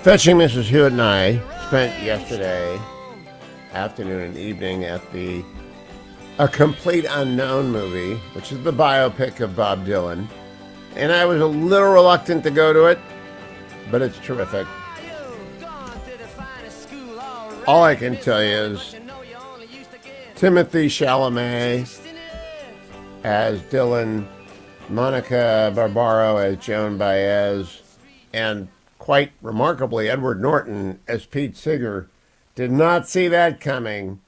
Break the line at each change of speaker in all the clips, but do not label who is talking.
Fetching Mrs. Hewitt and I spent yesterday afternoon and evening at A Complete Unknown movie, which is the biopic of Bob Dylan. And I was a little reluctant to go to it, but it's terrific. All I can tell you is Timothy Chalamet as Dylan, Monica Barbaro as Joan Baez, and quite remarkably, Edward Norton as Pete Seeger. Did not see that coming.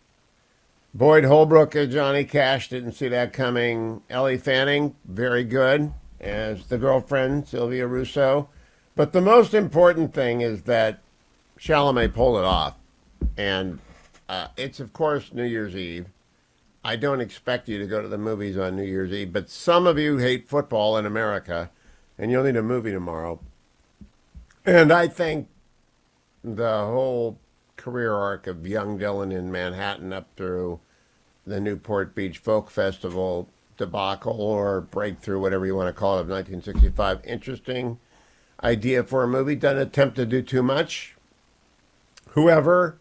Boyd Holbrook as Johnny Cash, didn't see that coming. Ellie Fanning, very good, as the girlfriend, Sylvia Russo. But the most important thing is that Chalamet pulled it off. And it's, of course, New Year's Eve. I don't expect you to go to the movies on New Year's Eve, but some of you hate football in America, and you'll need a movie tomorrow. And I think the whole career arc of young Dylan in Manhattan up through the Newport Beach Folk Festival debacle or breakthrough, whatever you want to call it, of 1965. Interesting idea for a movie. Doesn't attempt to do too much. Whoever,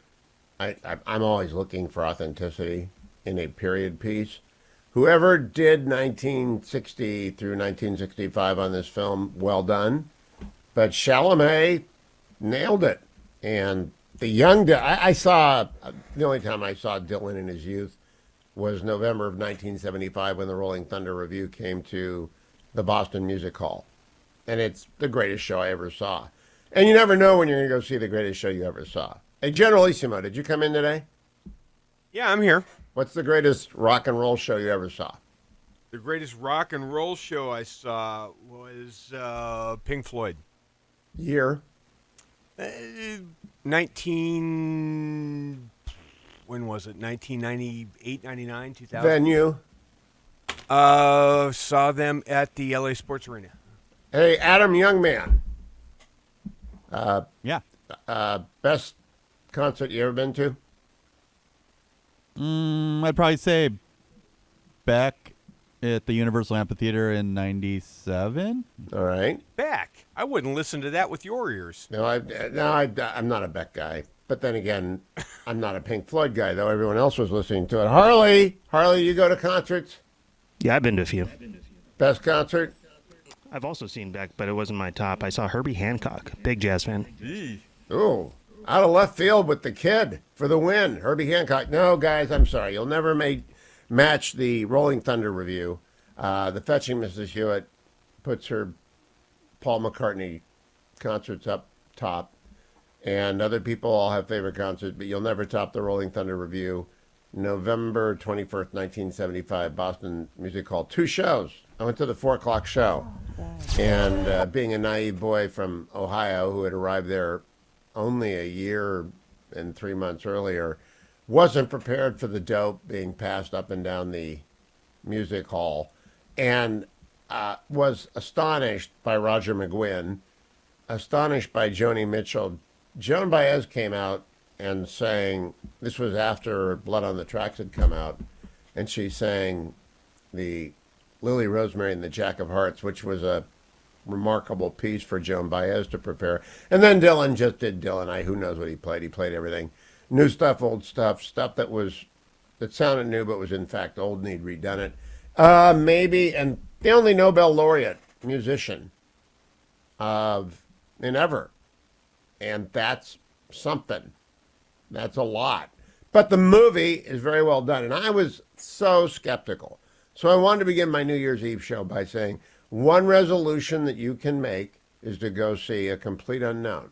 I'm always looking for authenticity in a period piece. Whoever did 1960 through 1965 on this film, well done. But Chalamet nailed it. And the young, I saw, the only time I saw Dylan in his youth was November of 1975 when the Rolling Thunder Revue came to the Boston Music Hall. And it's the greatest show I ever saw. And you never know when you're going to go see the greatest show you ever saw. Hey, Generalissimo, did you come in today?
Yeah, I'm here.
What's the greatest rock and roll show you ever saw?
The greatest rock and roll show I saw was Pink Floyd.
Year?
19... When was it? 1998, 99, 2000?
Venue?
Saw them at the LA Sports Arena.
Hey, Adam Youngman.
Yeah.
Best concert you ever been to?
I'd probably say back at the Universal Amphitheater in '97.
All right.
Beck. I wouldn't listen to that with your ears.
No, I'm not a Beck guy. But then again, I'm not a Pink Floyd guy, though everyone else was listening to it. Harley, you go to concerts?
Yeah, I've been to a few.
Best concert?
I've also seen Beck, but it wasn't my top. I saw Herbie Hancock, big jazz fan.
Ooh, out of left field with the kid for the win. Herbie Hancock. No, guys, I'm sorry. You'll never match the Rolling Thunder Revue. The Fetching Mrs. Hewitt puts her Paul McCartney concerts up top. And other people all have favorite concerts, but you'll never top the Rolling Thunder Revue. November 21st, 1975, Boston Music Hall. 2 shows. I went to the 4 o'clock show. And being a naive boy from Ohio who had arrived there only a year and 3 months earlier, wasn't prepared for the dope being passed up and down the music hall, and was astonished by Roger McGuinn, astonished by Joni Mitchell. Joan Baez came out and sang, this was after Blood on the Tracks had come out, and she sang the Lily Rosemary and the Jack of Hearts, which was a remarkable piece for Joan Baez to prepare. And then Dylan just did Dylan. Who knows what he played? He played everything. New stuff, old stuff, stuff that sounded new but was in fact old and he'd redone it. Maybe, and the only Nobel laureate musician in ever. And that's something. That's a lot. But the movie is very well done. And I was so skeptical. So I wanted to begin my New Year's Eve show by saying one resolution that you can make is to go see A Complete Unknown.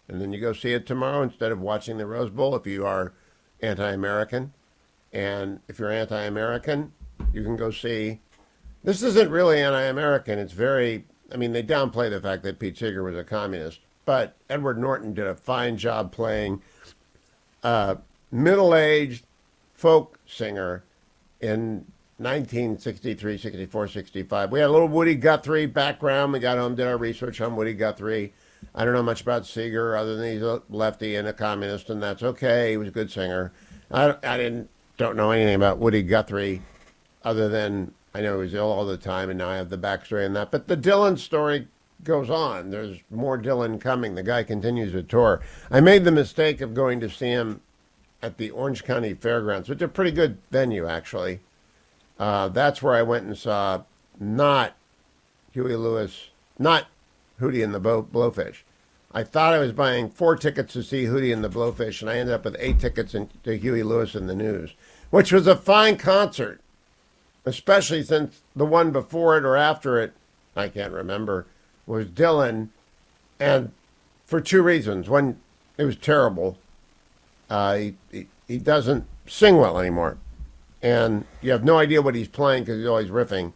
And then you go see it tomorrow instead of watching the Rose Bowl if you are anti-American. And if you're anti-American, you can go see... This isn't really anti-American. It's very... I mean, they downplay the fact that Pete Seeger was a communist. But Edward Norton did a fine job playing a middle-aged folk singer in 1963, 64, 65. We had a little Woody Guthrie background. We got home, did our research on Woody Guthrie. I don't know much about Seeger other than he's a lefty and a communist, and that's okay. He was a good singer. I don't know anything about Woody Guthrie other than I know he was ill all the time, and now I have the backstory on that. But the Dylan story goes on. There's more Dylan coming. The guy continues to tour. I made the mistake of going to see him at the Orange County Fairgrounds, which is a pretty good venue, actually. That's where I went and saw not Huey Lewis, not Hootie and the Blowfish. I thought I was buying 4 tickets to see Hootie and the Blowfish, and I ended up with 8 tickets to Huey Lewis and the News, which was a fine concert, especially since the one before it or after it, I can't remember, was Dylan, and for 2 reasons. One, it was terrible. He doesn't sing well anymore, and you have no idea what he's playing because he's always riffing.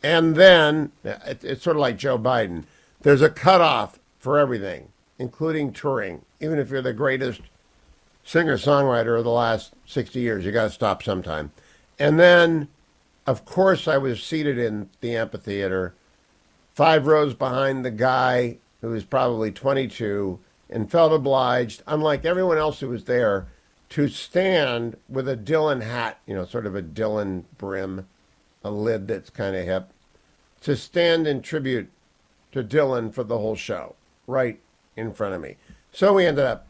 And then, it's sort of like Joe Biden. There's a cutoff for everything, including touring. Even if you're the greatest singer-songwriter of the last 60 years, you got to stop sometime. And then, of course, I was seated in the amphitheater, 5 rows behind the guy who was probably 22, and felt obliged, unlike everyone else who was there, to stand with a Dylan hat, sort of a Dylan brim, a lid that's kind of hip, to stand in tribute to Dylan for the whole show, right in front of me. So we ended up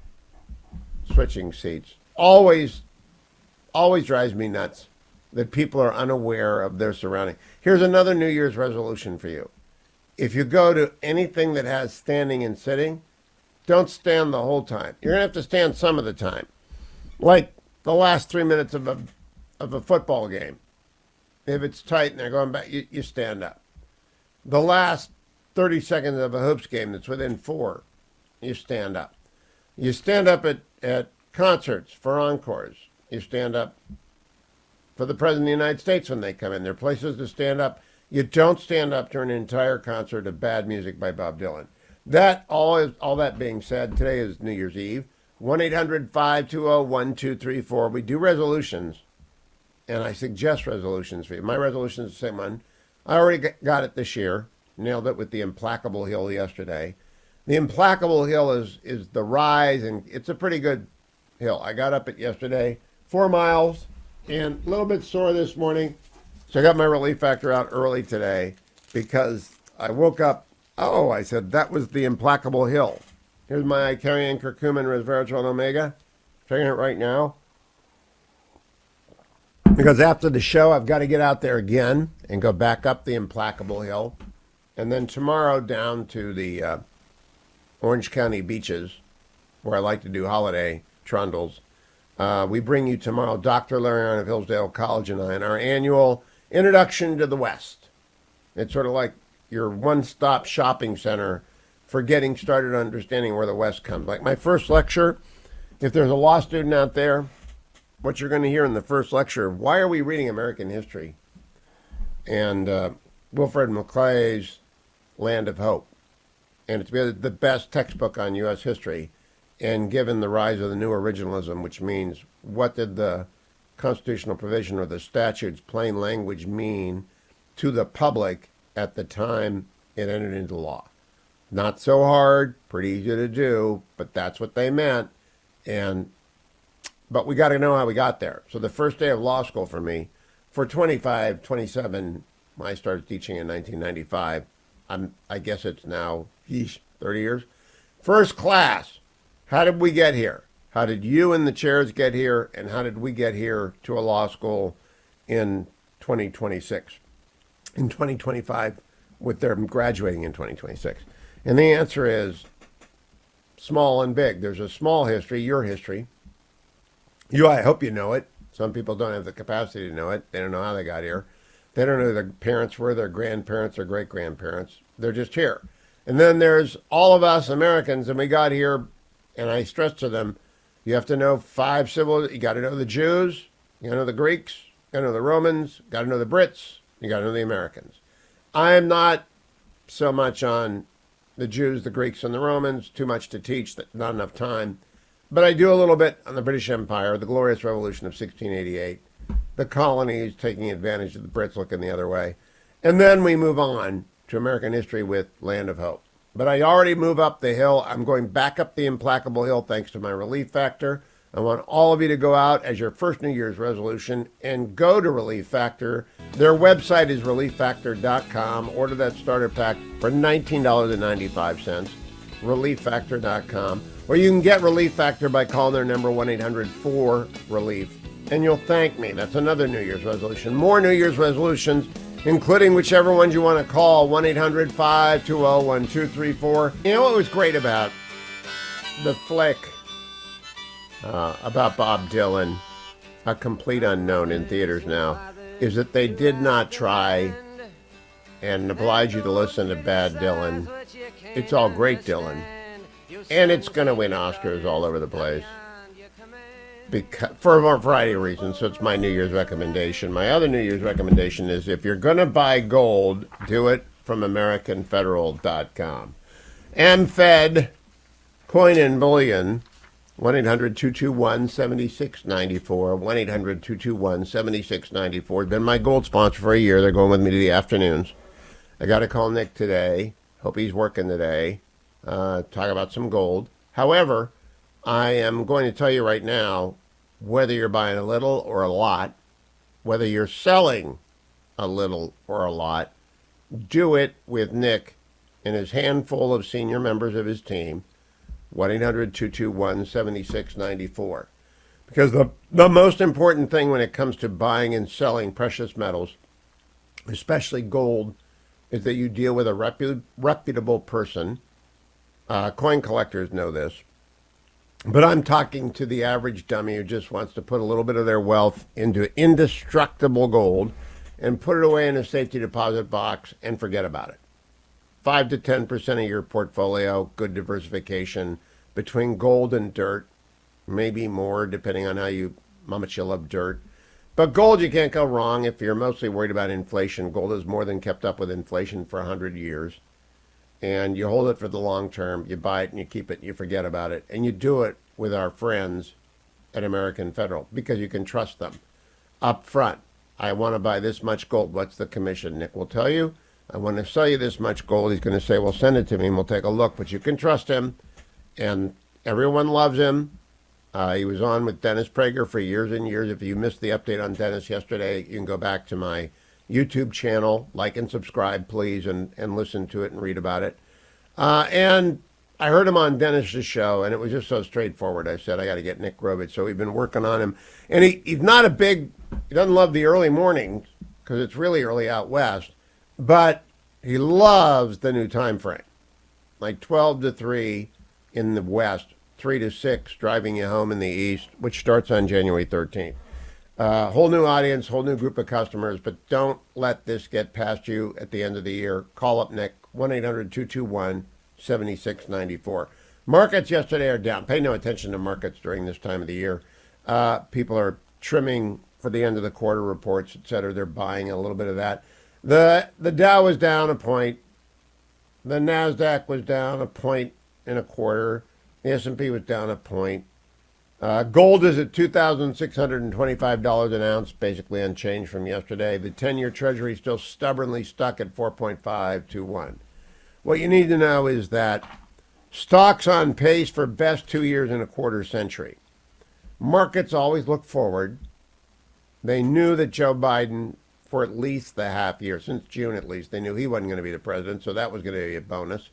switching seats. Always drives me nuts that people are unaware of their surrounding. Here's another New Year's resolution for you. If you go to anything that has standing and sitting, don't stand the whole time. You're going to have to stand some of the time. Like the last 3 minutes of a football game. If it's tight and they're going back, you stand up. The last 30 seconds of a hoops game that's within 4, you stand up. You stand up at concerts for encores. You stand up for the President of the United States when they come in. There are places to stand up. You don't stand up during an entire concert of bad music by Bob Dylan. All that being said, today is New Year's Eve. 1-800-520-1234. We do resolutions, and I suggest resolutions for you. My resolution is the same one. I already got it this year. Nailed it with the Implacable Hill yesterday. The Implacable Hill is the rise, and it's a pretty good hill. I got up it yesterday, 4 miles, and a little bit sore this morning. So I got my relief factor out early today because I woke up. Oh, I said, that was the Implacable Hill. Here's my Icarian Curcumin Resveratrol Omega. Taking it right now. Because after the show, I've got to get out there again and go back up the Implacable Hill. And then tomorrow down to the Orange County beaches, where I like to do holiday trundles. We bring you tomorrow Dr. Larry of Hillsdale College and I in our annual Introduction to the West. It's sort of like your one-stop shopping center for getting started understanding where the West comes. Like my first lecture, if there's a law student out there, what you're going to hear in the first lecture, why are we reading American history? And Wilfred McClay's Land of Hope. And it's the best textbook on U.S. history. And given the rise of the new originalism, which means what did the constitutional provision or the statute's plain language mean to the public at the time it entered into law? Not so hard, pretty easy to do, but that's what they meant. But we got to know how we got there. So the first day of law school for me, for 27, I started teaching in 1995. I guess it's now 30 years. First class, how did we get here? How did you and the chairs get here? And how did we get here to a law school in 2026? In 2025, with them graduating in 2026? And the answer is small and big. There's a small history, your history. I hope you know it. Some people don't have the capacity to know it. They don't know how they got here. They don't know who their parents were, their grandparents, or great-grandparents. They're just here. And then there's all of us Americans, and we got here, and I stress to them, you have to know 5 civil. You got to know the Jews, you got to know the Greeks, you got to know the Romans, you got to know the Brits, you got to know the Americans. I'm not so much on the Jews, the Greeks, and the Romans, too much to teach, not enough time. But I do a little bit on the British Empire, the Glorious Revolution of 1688, the colonies taking advantage of the Brits looking the other way. And then we move on to American history with Land of Hope. But I already move up the hill. I'm going back up the Implacable Hill thanks to my relief factor. I want all of you to go out as your first New Year's resolution and go to Relief Factor. Their website is relieffactor.com. Order that starter pack for $19.95, relieffactor.com. Or you can get Relief Factor by calling their number 1-800-4RELIEF. And you'll thank me. That's another New Year's resolution. More New Year's resolutions, including whichever ones you want to call, 1-800-520-1234. You know what was great about the flick about Bob Dylan, a complete unknown in theaters now, is that they did not try and oblige you to listen to bad Dylan. It's all great Dylan. And it's going to win Oscars all over the place. For a variety of reasons. So it's my New Year's recommendation. My other New Year's recommendation is if you're going to buy gold, do it from AmericanFederal.com. AmFed, coin and bullion, 1-800-221-7694, 1-800-221-7694. Been my gold sponsor for a year. They're going with me to the afternoons. I got to call Nick today. Hope he's working today. Talk about some gold. However, I am going to tell you right now, whether you're buying a little or a lot, whether you're selling a little or a lot, do it with Nick and his handful of senior members of his team, 1-800-221-7694. Because the most important thing when it comes to buying and selling precious metals, especially gold, is that you deal with a reputable person. Coin collectors know this. But I'm talking to the average dummy who just wants to put a little bit of their wealth into indestructible gold and put it away in a safety deposit box and forget about it. 5 to 10% of your portfolio, good diversification between gold and dirt, maybe more depending on how much you love dirt. But gold, you can't go wrong if you're mostly worried about inflation. Gold has more than kept up with inflation for 100 years. And you hold it for the long term, you buy it and you keep it, and you forget about it. And you do it with our friends at American Federal because you can trust them. Up front, I want to buy this much gold. What's the commission? Nick will tell you. I want to sell you this much gold. He's going to say, well, send it to me and we'll take a look. But you can trust him. And everyone loves him. He was on with Dennis Prager for years and years. If you missed the update on Dennis yesterday, you can go back to my YouTube channel, like and subscribe, please, and listen to it and read about it. And I heard him on Dennis's show, and it was just so straightforward. I said, I got to get Nick Robich. So we've been working on him. And he's not he doesn't love the early mornings because it's really early out west, but he loves the new time frame, like 12 to 3 in the west, 3 to 6 driving you home in the east, which starts on January 13th. Whole new audience, whole new group of customers, but don't let this get past you at the end of the year. Call up Nick, 1-800-221-7694. Markets yesterday are down. Pay no attention to markets during this time of the year. People are trimming for the end of the quarter reports, et cetera. They're buying a little bit of that. The Dow was down a point. The NASDAQ was down 1.25. The S&P was down a point. Gold is at $2,625 an ounce, basically unchanged from yesterday. The 10-year Treasury is still stubbornly stuck at 4.5 to 1. What you need to know is that stocks on pace for best 2 years in a quarter century. Markets always look forward. They knew that Joe Biden, for at least the half year, since June at least, they knew he wasn't going to be the president, so that was going to be a bonus.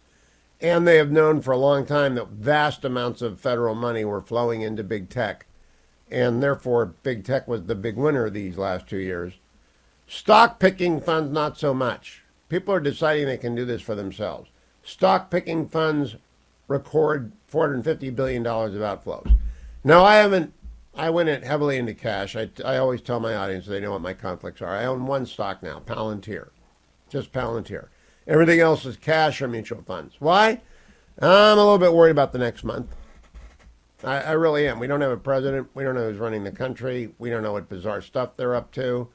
And they have known for a long time that vast amounts of federal money were flowing into big tech. And therefore, big tech was the big winner these last 2 years. Stock picking funds, not so much. People are deciding they can do this for themselves. Stock picking funds record $450 billion of outflows. Now, I went in heavily into cash. I always tell my audience, they know what my conflicts are. I own one stock now, Palantir. Just Palantir. Everything else is cash or mutual funds. Why? I'm a little bit worried about the next month. I really am. We don't have a president. We don't know who's running the country. We don't know what bizarre stuff they're up to.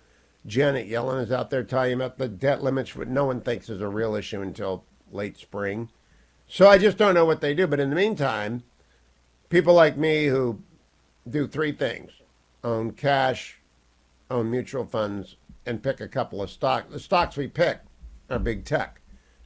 Janet Yellen is out there talking about the debt limits, which no one thinks is a real issue until late spring. So I just don't know what they do. But in the meantime, people like me who do three things: own cash, own mutual funds, and pick a couple of stocks. The stocks we pick are big tech.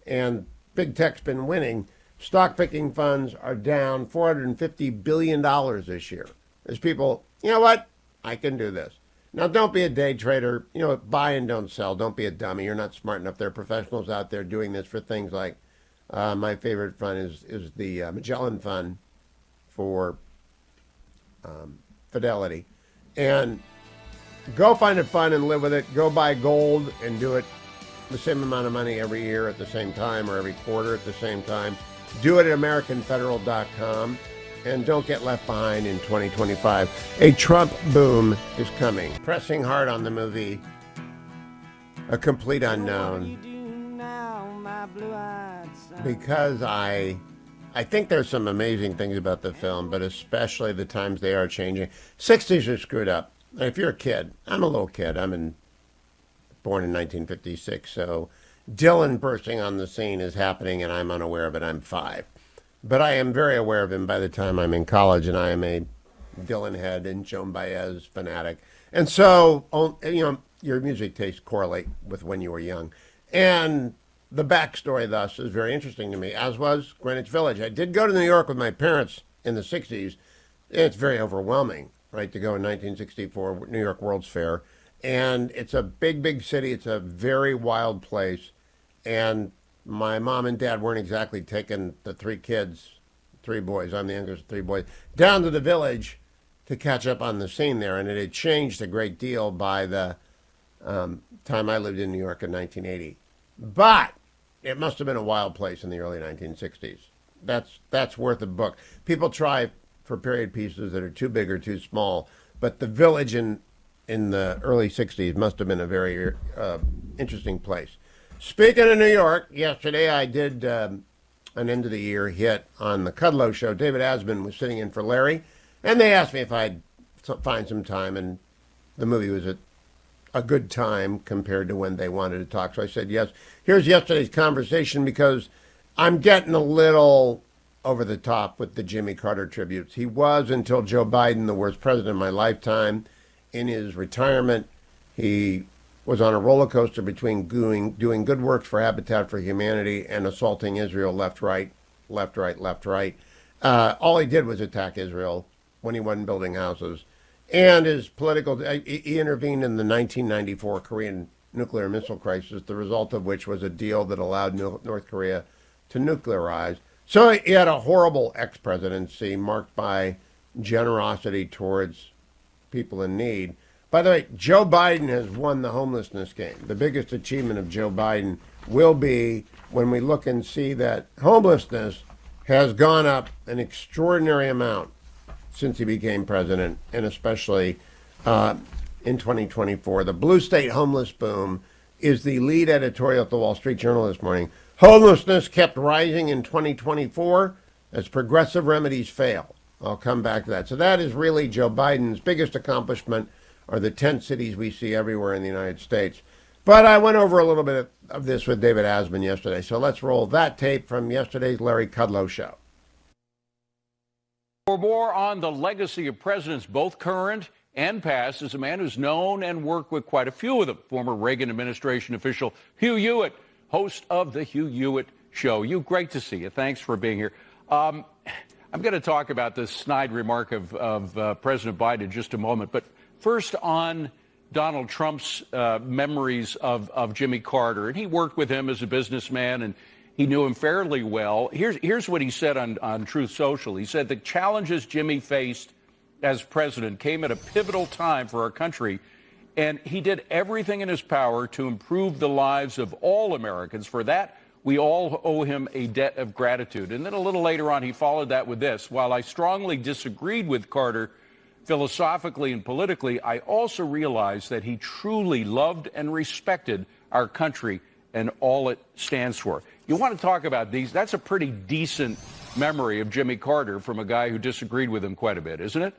And big tech's been winning. Stock picking funds are down $450 billion this year. There's people, you know what? I can do this. Now, don't be a day trader. You know, buy and don't sell. Don't be a dummy. You're not smart enough. There are professionals out there doing this for things like my favorite fund is the Magellan Fund for Fidelity. And go find it fun and live with it. Go buy gold and do it the same amount of money every year at the same time or every quarter at the same time. Do it at AmericanFederal.com. And don't get left behind in 2025. A Trump boom is coming. Pressing hard on the movie A Complete Unknown. Because I think there's some amazing things about the film, but especially the times they are changing. 60s are screwed up. If you're a kid, I'm a little kid. Born in 1956, so Dylan bursting on the scene is happening and I'm unaware of it. I'm 5. But I am very aware of him by the time I'm in college, and I am a Dylan head and Joan Baez fanatic. And so, you know, your music tastes correlate with when you were young. And the backstory, thus, is very interesting to me, as was Greenwich Village. I did go to New York with my parents in the 60s. It's very overwhelming, right, to go in 1964 New York World's Fair. And it's a big, big city. It's a very wild place. And my mom and dad weren't exactly taking the 3 boys, I'm the youngest of 3 boys, down to the village to catch up on the scene there. And it had changed a great deal by the time I lived in New York in 1980. But it must have been a wild place in the early 1960s. That's worth a book. People try for period pieces that are too big or too small, but the village in the early 60s must have been a very interesting place. Speaking of New York, yesterday I did an end of the year hit on the Kudlow show. David Asman was sitting in for Larry, and they asked me if I'd find some time, and the movie was at a good time compared to when they wanted to talk. So I said yes. Here's yesterday's conversation because I'm getting a little over the top with the Jimmy Carter tributes. He was, until Joe Biden, the worst president of my lifetime. In his retirement, he was on a roller coaster between doing good work for Habitat for Humanity and assaulting Israel left, right. All he did was attack Israel when he wasn't building houses. And his political, he intervened in the 1994 Korean nuclear missile crisis, the result of which was a deal that allowed North Korea to nuclearize. So he had a horrible ex-presidency marked by generosity towards people in need. By the way, Joe Biden has won the homelessness game. The biggest achievement of Joe Biden will be when we look and see that homelessness has gone up an extraordinary amount since he became president, and especially in 2024. The blue state homeless boom is the lead editorial at the Wall Street Journal this morning. Homelessness kept rising in 2024 as progressive remedies fail. I'll come back to that. So that is really Joe Biden's biggest accomplishment, are the tent cities we see everywhere in the United States. But I went over a little bit of this with David Asman yesterday. So let's roll that tape from yesterday's Larry Kudlow show.
For more on the legacy of presidents, both current and past, is a man who's known and worked with quite a few of them. Former Reagan administration official Hugh Hewitt, host of the Hugh Hewitt Show. Hugh, great to see you. Thanks for being here. I'm going to talk about this snide remark of President Biden in just a moment. But first, on Donald Trump's memories of Jimmy Carter. And he worked with him as a businessman, and he knew him fairly well. Here's what he said on Truth Social. He said the challenges Jimmy faced as president came at a pivotal time for our country, and he did everything in his power to improve the lives of all Americans. For that, we all owe him a debt of gratitude. And then a little later on, he followed that with this. While I strongly disagreed with Carter philosophically and politically, I also realized that he truly loved and respected our country and all it stands for. You want to talk about these? That's a pretty decent memory of Jimmy Carter from a guy who disagreed with him quite a bit, isn't it?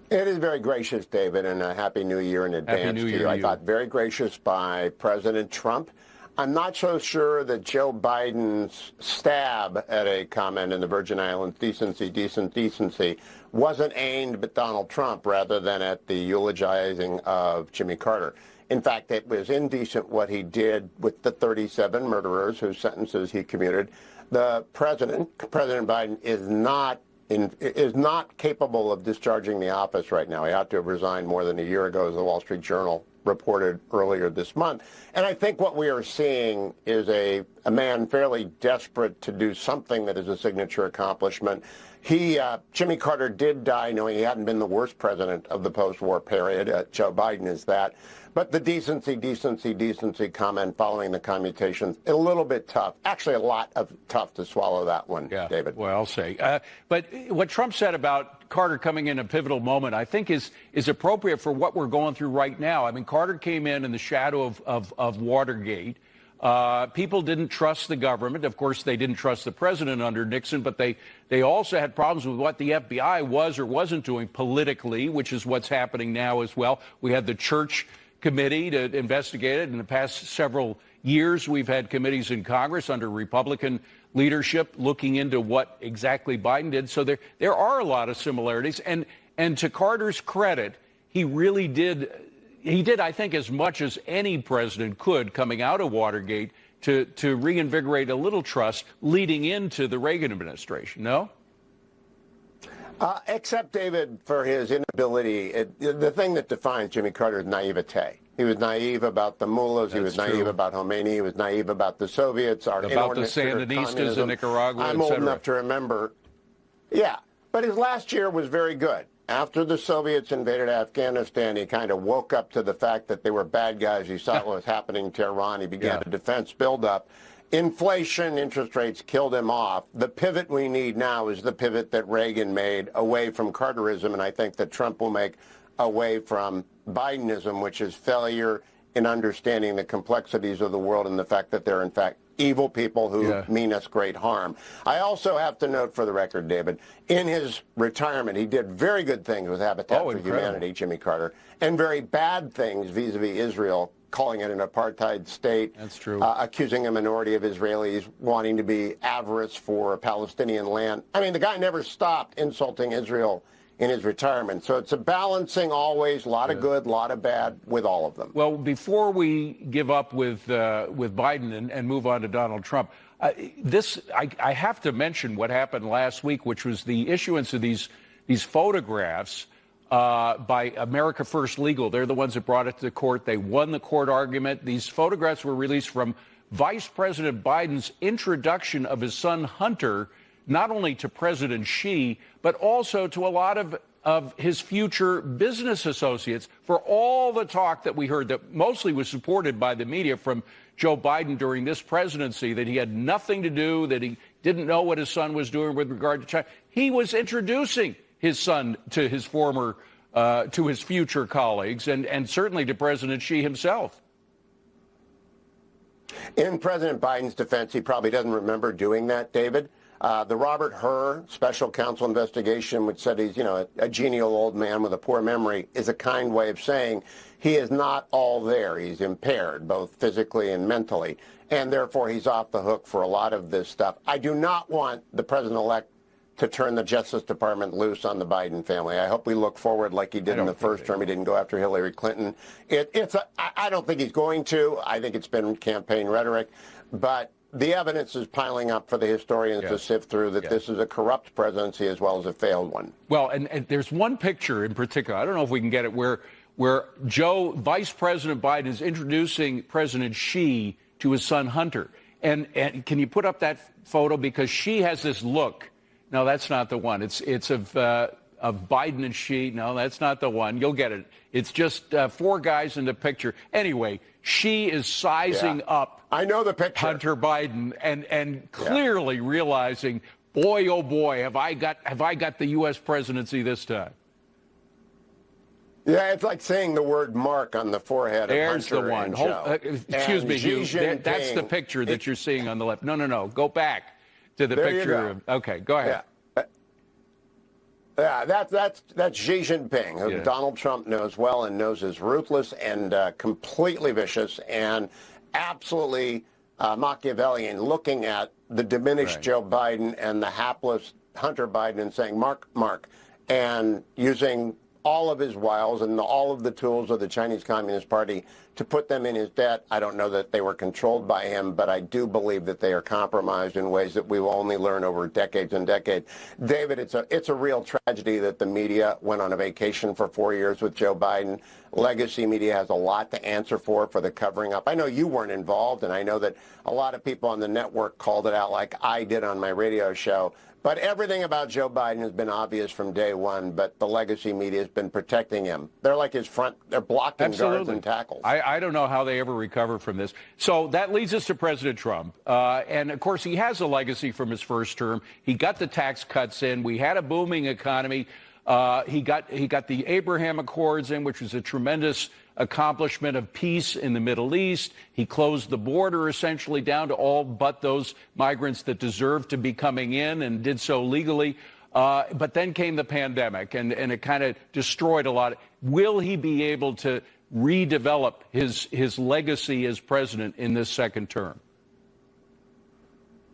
It is very gracious, David, and a Happy New Year in advance to you. I thought very gracious by President Trump. I'm not so sure that Joe Biden's stab at a comment in the Virgin Islands, decency, wasn't aimed at Donald Trump rather than at the eulogizing of Jimmy Carter. In fact, it was indecent what he did with the 37 murderers whose sentences he commuted. The President Biden, is not is not capable of discharging the office right now. He ought to have resigned more than a year ago, as the Wall Street Journal reported earlier this month. And I think what we are seeing is a man fairly desperate to do something that is a signature accomplishment. Jimmy Carter did die knowing he hadn't been the worst president of the post-war period. Joe Biden is that. But the decency comment following the commutations, a little bit tough. Actually, a lot of tough to swallow that one, David.
Well, I'll say. But what Trump said about Carter coming in a pivotal moment, I think is appropriate for what we're going through right now. I mean, Carter came in the shadow of Watergate. People didn't trust the government. Of course, they didn't trust the president under Nixon, but they also had problems with what the FBI was or wasn't doing politically, which is what's happening now as well. We had the Church Committee to investigate it. In the past several years, we've had committees in Congress under Republican leadership looking into what exactly Biden did. So there are a lot of similarities. And to Carter's credit, he really did. He did, I think, as much as any president could coming out of Watergate to reinvigorate a little trust leading into the Reagan administration. No?
Except, David, for his inability. The thing that defines Jimmy Carter is naivete. He was naive about the mullahs. He was naive about Khomeini. He was naive about the Soviets.
About the Sandinistas in Nicaragua,
I'm old enough to remember. Yeah, but his last year was very good. After the Soviets invaded Afghanistan, he kind of woke up to the fact that they were bad guys. He saw what was happening to Iran. He began a defense buildup. Inflation, interest rates killed him off. The pivot we need now is the pivot that Reagan made away from Carterism, and I think that Trump will make away from Bidenism, which is failure in understanding the complexities of the world and the fact that they're, in fact, evil people who mean us great harm. I also have to note for the record, David, in his retirement, he did very good things with Habitat for Humanity, Jimmy Carter, and very bad things vis-a-vis Israel, calling it an apartheid state.
That's true.
Accusing a minority of Israelis wanting to be avarice for Palestinian land. I mean, the guy never stopped insulting Israel in his retirement. So it's a balancing always, a lot of good, a lot of bad with all of them.
Well, before we give up with Biden and move on to Donald Trump, I have to mention what happened last week, which was the issuance of these photographs by America First Legal. They're the ones that brought it to the court. They won the court argument. These photographs were released from Vice President Biden's introduction of his son Hunter, not only to President Xi, but also to a lot of his future business associates, for all the talk that we heard that mostly was supported by the media from Joe Biden during this presidency, that he had nothing to do, that he didn't know what his son was doing with regard to China. He was introducing his son to his to his future colleagues and certainly to President Xi himself.
In President Biden's defense, he probably doesn't remember doing that, David. The Robert Hur special counsel investigation, which said he's, a genial old man with a poor memory, is a kind way of saying he is not all there. He's impaired, both physically and mentally, and therefore he's off the hook for a lot of this stuff. I do not want the president-elect to turn the Justice Department loose on the Biden family. I hope we look forward like he did in the first term. He didn't go after Hillary Clinton. I don't think he's going to. I think it's been campaign rhetoric, but the evidence is piling up for the historians to sift through that this is a corrupt presidency as well as a failed one.
Well, and there's one picture in particular, I don't know if we can get it, where Vice President Biden is introducing President Xi to his son Hunter. And can you put up that photo? Because Xi has this look. No, that's not the one. It's of Biden and Xi. No, that's not the one. You'll get it. It's just four guys in the picture. Anyway, Xi is sizing up.
I know the picture.
Hunter Biden and clearly realizing, boy, oh boy, have I got the U.S. presidency this time.
Yeah, it's like saying the word Mark on the forehead
There's
of Hunter
the one.
and Joe.
Excuse me, Hugh. That's the picture that you're seeing on the left. No. Go back to the picture. Okay, go ahead.
Yeah, that's Xi Jinping, who Donald Trump knows well and knows is ruthless and completely vicious and absolutely Machiavellian, looking at the diminished Joe Biden and the hapless Hunter Biden and saying, Mark, and using all of his wiles and all of the tools of the Chinese Communist Party to put them in his debt. I don't know that they were controlled by him, but I do believe that they are compromised in ways that we will only learn over decades and decades. David, it's a real tragedy that the media went on a vacation for 4 years with Joe Biden. Legacy media has a lot to answer for the covering up. I know you weren't involved, and I know that a lot of people on the network called it out like I did on my radio show. But everything about Joe Biden has been obvious from day one, but the legacy media has been protecting him. They're like his front, they're blocking guards and tackles.
I don't know how they ever recover from this. So that leads us to President Trump. And, of course, he has a legacy from his first term. He got the tax cuts in. We had a booming economy. He got the Abraham Accords in, which was a tremendous accomplishment of peace in the Middle East. He closed the border essentially down to all but those migrants that deserved to be coming in and did so legally. But then came the pandemic, and it kind of destroyed a lot. Will he be able to redevelop his legacy as president in this second term?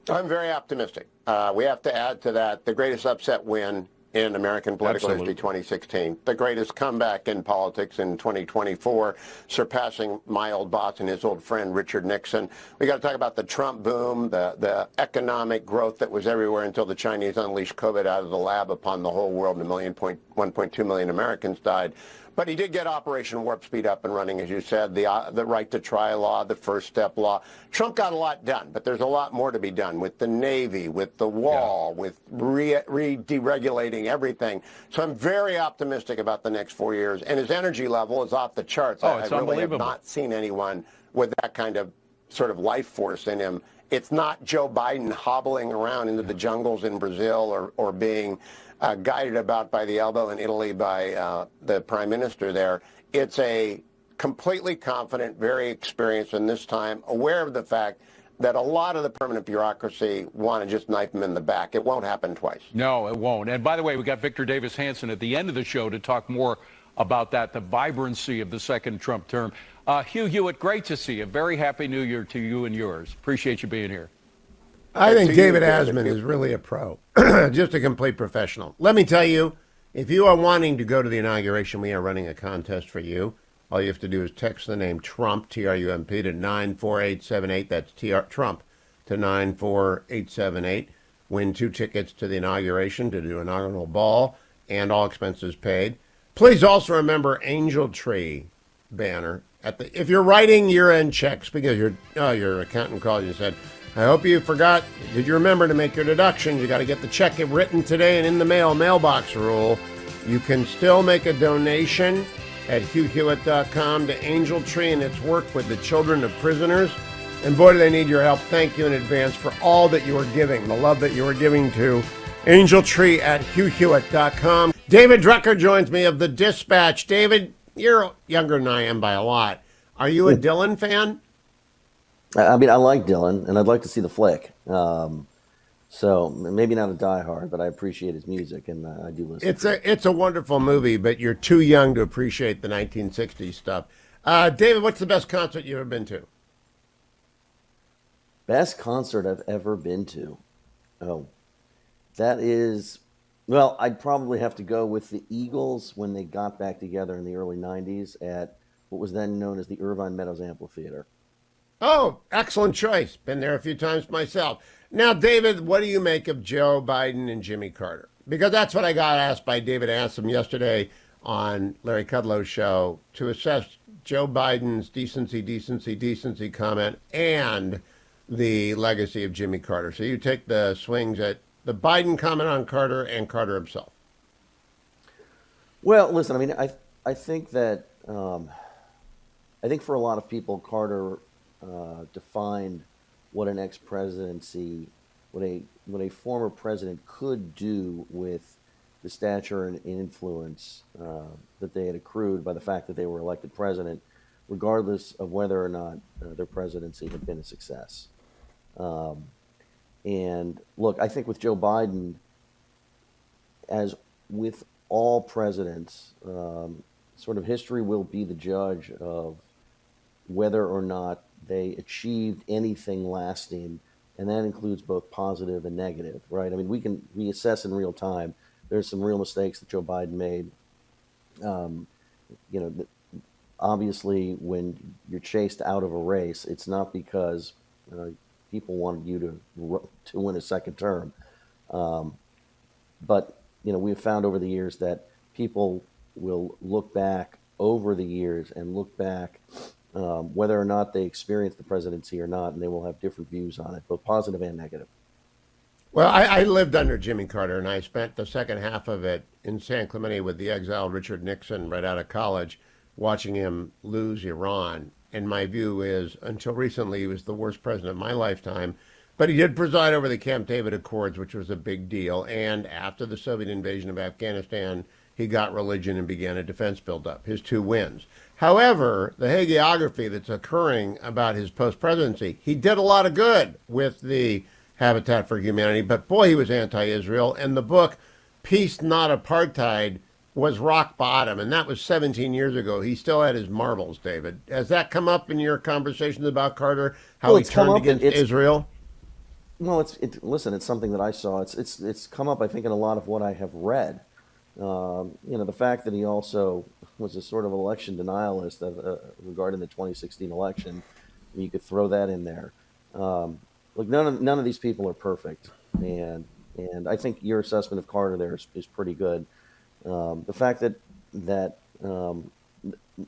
I'm very optimistic. We have to add to that the greatest upset win in American political history, 2016. The greatest comeback in politics in 2024, surpassing my old boss and his old friend, Richard Nixon. We got to talk about the Trump boom, the economic growth that was everywhere until the Chinese unleashed COVID out of the lab upon the whole world, and 1.2 million Americans died. But he did get Operation Warp Speed up and running, as you said, the right to try law, the First Step law. Trump got a lot done, but there's a lot more to be done with the Navy, with the wall, with deregulating everything. So I'm very optimistic about the next 4 years. And his energy level is off the charts.
Oh, it's
I really have
unbelievable.
not seen anyone with that kind of sort of life force in him. It's not Joe Biden hobbling around into the jungles in Brazil or being guided about by the elbow in Italy by the prime minister there. It's a completely confident, very experienced, and this time aware of the fact that a lot of the permanent bureaucracy want to just knife him in the back. It won't happen twice.
No, it won't. And by the way, we got Victor Davis Hanson at the end of the show to talk more about that, the vibrancy of the second Trump term. Hugh Hewitt, great to see you. Very happy New Year to you and yours. Appreciate you being here.
I think David Asman is really a pro, just a complete professional. Let me tell you, if you are wanting to go to the inauguration, we are running a contest for you. All you have to do is text the name Trump, T-R-U-M-P, to 94878. That's Trump to 94878. Win 2 tickets to the inauguration to do an inaugural ball and all expenses paid. Please also remember Angel Tree banner. If you're writing year-end checks because your accountant called you and said, I hope you forgot. Did you remember to make your deductions? You got to get the check written today and in the mailbox rule. You can still make a donation at HughHewitt.com to Angel Tree and its work with the children of prisoners. And boy, do they need your help. Thank you in advance for all that you are giving, the love that you are giving to Angel Tree at HughHewitt.com. David Drucker joins me of The Dispatch. David, you're younger than I am by a lot. Are you a Dylan fan?
I mean, I like Dylan, and I'd like to see the flick. So maybe not a diehard, but I appreciate his music, and I do listen.
It's a wonderful movie, but you're too young to appreciate the 1960s stuff. David, what's the best concert you've ever been to?
Best concert I've ever been to? Oh, that is, well, I'd probably have to go with the Eagles when they got back together in the early 90s at what was then known as the Irvine Meadows Amphitheater.
Oh, excellent choice. Been there a few times myself. Now, David, what do you make of Joe Biden and Jimmy Carter? Because that's what I got asked by David Ansem yesterday on Larry Kudlow's show to assess Joe Biden's decency comment and the legacy of Jimmy Carter. So you take the swings at the Biden comment on Carter and Carter himself.
Well, listen, I mean, I think that I think for a lot of people, Carter defined what an ex-presidency, what a former president could do with the stature and influence that they had accrued by the fact that they were elected president, regardless of whether or not their presidency had been a success. And look, I think with Joe Biden, as with all presidents, sort of history will be the judge of whether or not they achieved anything lasting, and that includes both positive and negative, right? I mean, we assess in real time. There's some real mistakes that Joe Biden made You know, obviously, when you're chased out of a race, it's not because people wanted you to win a second term. But we've found over the years that people will look back over the years and look back whether or not they experienced the presidency or not, and they will have different views on it, both positive and negative.
Well, I lived under Jimmy Carter, and I spent the second half of it in San Clemente with the exiled Richard Nixon right out of college, watching him lose Iran. And my view is, until recently, he was the worst president of my lifetime. But he did preside over the Camp David Accords, which was a big deal. And after the Soviet invasion of Afghanistan, he got religion and began a defense buildup, his two wins. However, the hagiography that's occurring about his post-presidency, he did a lot of good with the Habitat for Humanity, but boy, he was anti-Israel. And the book, Peace Not Apartheid, was rock bottom, and that was 17 years ago. He still had his marbles, David. Has that come up in your conversations about Carter, how he turned against Israel?
Well, listen, it's something that I saw. It's come up, I think, in a lot of what I have read. The fact that he also was a sort of election denialist regarding the 2016 election, you could throw that in there. Look, none of these people are perfect, and I think your assessment of Carter there is pretty good. The fact that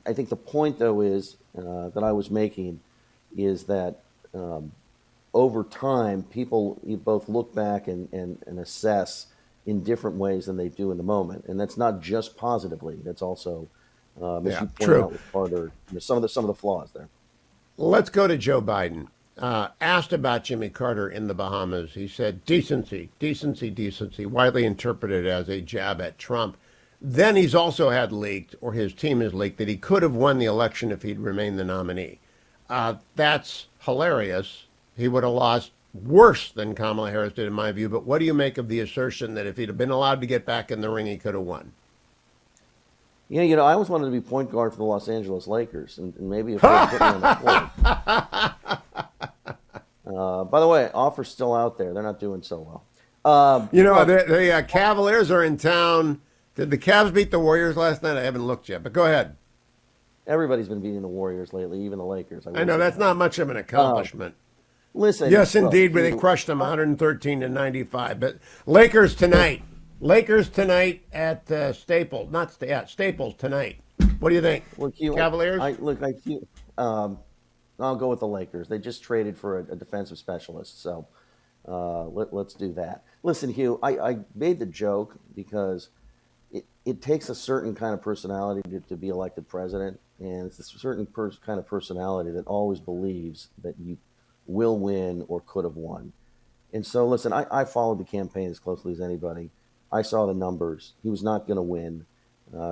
I think the point though is that I was making is that over time people both look back and assess in different ways than they do in the moment, and that's not just positively. That's also as you point
true.
out with Carter, some of the flaws there.
Let's go to Joe Biden. Asked about Jimmy Carter in the Bahamas, he said, decency, decency, decency, widely interpreted as a jab at Trump. Then he's also had leaked, or his team has leaked, that he could have won the election if he'd remained the nominee. That's hilarious. He would have lost worse than Kamala Harris did, in my view. But what do you make of the assertion that if he'd have been allowed to get back in the ring, he could have won?
Yeah, I always wanted to be point guard for the Los Angeles Lakers, and maybe if they put me on the court. By the way, offer's still out there. They're not doing so well.
The Cavaliers are in town. Did the Cavs beat the Warriors last night? I haven't looked yet, but go ahead.
Everybody's been beating the Warriors lately, even the Lakers.
I know that's not much of an accomplishment.
Listen.
Yes, indeed, but they crushed them 113-95. But Lakers tonight. Lakers tonight at Staples. Staples tonight. What do you think?
Look,
Cavaliers?
I'll go with the Lakers. They just traded for a defensive specialist, so let's do that. Listen, Hugh, I made the joke because it takes a certain kind of personality to be elected president, and it's a certain kind of personality that always believes that you will win or could have won. And so, listen, I followed the campaign as closely as anybody. I saw the numbers. He was not going to win.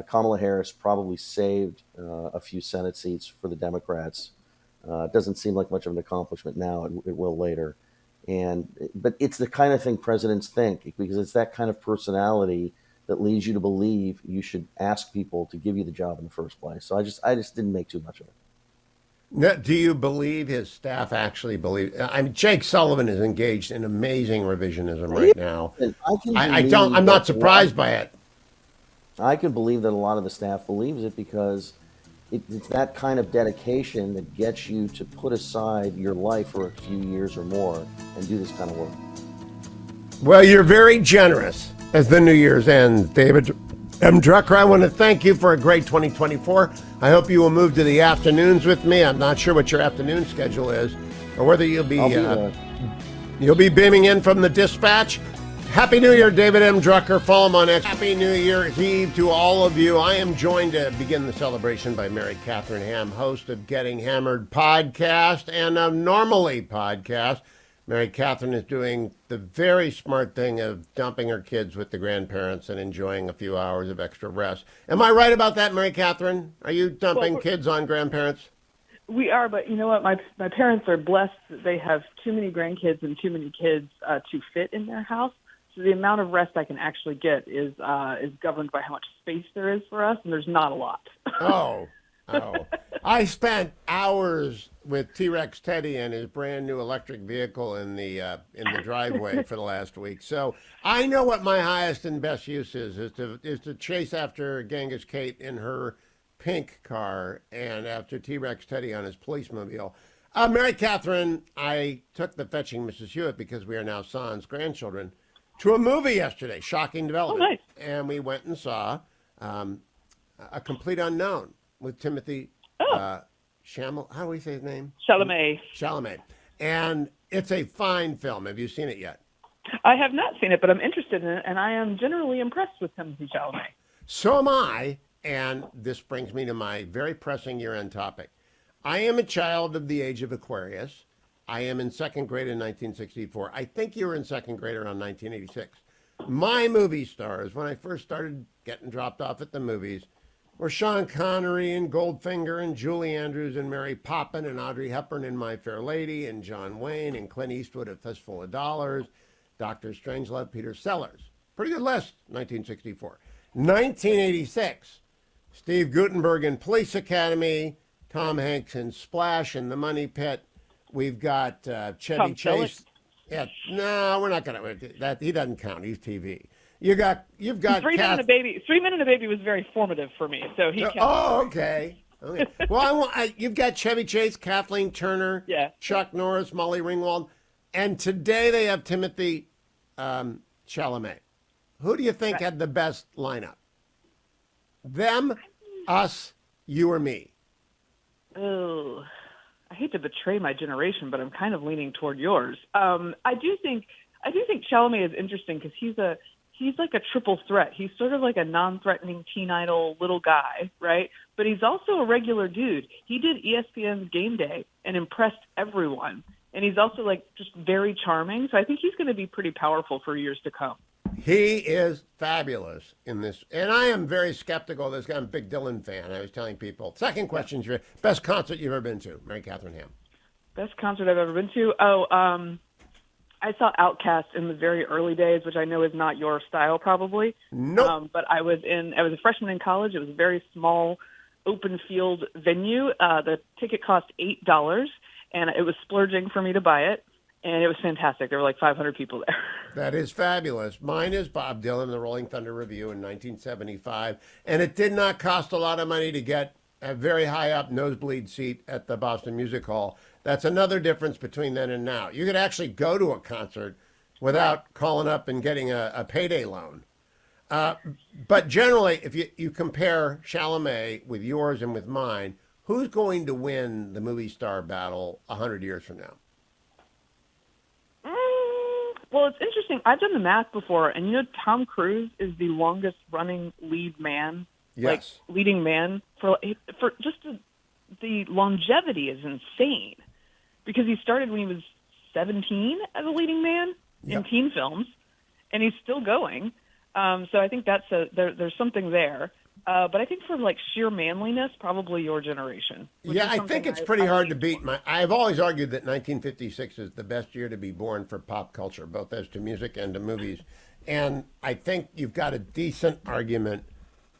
Kamala Harris probably saved a few Senate seats for the Democrats. It doesn't seem like much of an accomplishment now. It will later. But it's the kind of thing presidents think, because it's that kind of personality that leads you to believe you should ask people to give you the job in the first place. So I just didn't make too much of it.
Now, do you believe his staff actually believe? I mean, Jake Sullivan is engaged in amazing revisionism right now. I'm not surprised by it.
I can believe that a lot of the staff believes it because it's that kind of dedication that gets you to put aside your life for a few years or more and do this kind of work.
Well, you're very generous as the New Year's ends, David M. Drucker. I want to thank you for a great 2024. I hope you will move to the afternoons with me. I'm not sure what your afternoon schedule is, or whether you'll be beaming in from the dispatch. Happy New Year, David M. Drucker. Follow him on X. Happy New Year's Eve to all of you. I am joined to begin the celebration by Mary Catherine Ham, host of Getting Hammered podcast and of Normally podcast. Mary Catherine is doing the very smart thing of dumping her kids with the grandparents and enjoying a few hours of extra rest. Am I right about that, Mary Catherine? Are you dumping kids on grandparents?
We are, but you know what? My parents are blessed that they have too many grandkids and too many kids to fit in their house. So the amount of rest I can actually get is governed by how much space there is for us, and there's not a lot.
Oh. I spent hours with T-Rex Teddy and his brand new electric vehicle in the driveway for the last week. So I know what my highest and best use is to chase after Genghis Kate in her pink car and after T-Rex Teddy on his police-mobile. Mary Catherine, I took the Fetching Mrs. Hewitt because we are now sans grandchildren to a movie yesterday. Shocking development.
Oh, nice.
And we went and saw A Complete Unknown with Timothy How do we say his name?
Chalamet.
Chalamet. And it's a fine film. Have you seen it yet?
I have not seen it, but I'm interested in it, and I am generally impressed with Timothy Chalamet.
So am I. And this brings me to my very pressing year-end topic. I am a child of the age of Aquarius. I am in second grade in 1964. I think you were in second grade around 1986. My movie stars, when I first started getting dropped off at the movies, were Sean Connery and Goldfinger and Julie Andrews and Mary Poppin and Audrey Hepburn in My Fair Lady and John Wayne and Clint Eastwood, A Fistful of Dollars, Dr. Strangelove, Peter Sellers. Pretty good list, 1964. 1986, Steve Guttenberg in Police Academy, Tom Hanks in Splash and The Money Pit. We've got Chevy
Tom
Chase. Yeah, no, we're not going to. That he doesn't count. He's TV. You've got.
3 Men and a Baby. 3 Men and a Baby was very formative for me, so he.
Oh, okay. Okay. Well, you've got Chevy Chase, Kathleen Turner,
Yeah.
Chuck Norris, Molly Ringwald, and today they have Timothy Chalamet. Who do you think had the best lineup? Them, us, you, or me?
Oh, I hate to betray my generation, but I'm kind of leaning toward yours. I do think Chalamet is interesting because he's like a triple threat. He's sort of like a non-threatening teen idol little guy, right? But he's also a regular dude. He did ESPN's Game Day and impressed everyone. And he's also like just very charming. So I think he's going to be pretty powerful for years to come.
He is fabulous in this. And I am very skeptical of this guy. I'm a big Dylan fan. I was telling people. Second question, best concert you've ever been to, Mary Catherine Ham.
Best concert I've ever been to? I saw Outkast in the very early days, which I know is not your style probably.
Nope.
But I was a freshman in college. It was a very small open field venue. The ticket cost $8, and it was splurging for me to buy it. And it was fantastic. There were like 500 people there.
That is fabulous. Mine is Bob Dylan, the Rolling Thunder Review in 1975. And it did not cost a lot of money to get a very high up nosebleed seat at the Boston Music Hall. That's another difference between then and now. You could actually go to a concert without calling up and getting a payday loan. But generally, if you compare Chalamet with yours and with mine, who's going to win the movie star battle 100 years from now?
Well, it's interesting. I've done the math before, and Tom Cruise is the longest running lead man,
Yes.
like leading man for just the longevity is insane because he started when he was 17 as a leading man in teen films, and he's still going. So I think there's something there. But I think for like sheer manliness, probably your generation.
Yeah, I think it's pretty hard to beat. I've always argued that 1956 is the best year to be born for pop culture, both as to music and to movies. And I think you've got a decent argument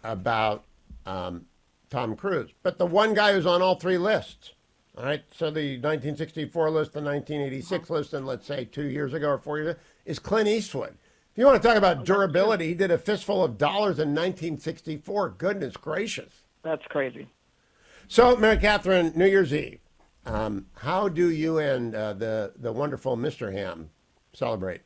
about Tom Cruise. But the one guy who's on all three lists, all right, so the 1964 list, the 1986 list, and let's say 2 years ago or 4 years ago, is Clint Eastwood. If you want to talk about durability, he did A Fistful of Dollars in 1964. Goodness gracious.
That's crazy.
So, Mary Catherine, New Year's Eve. How do you and the wonderful Mr. Ham celebrate?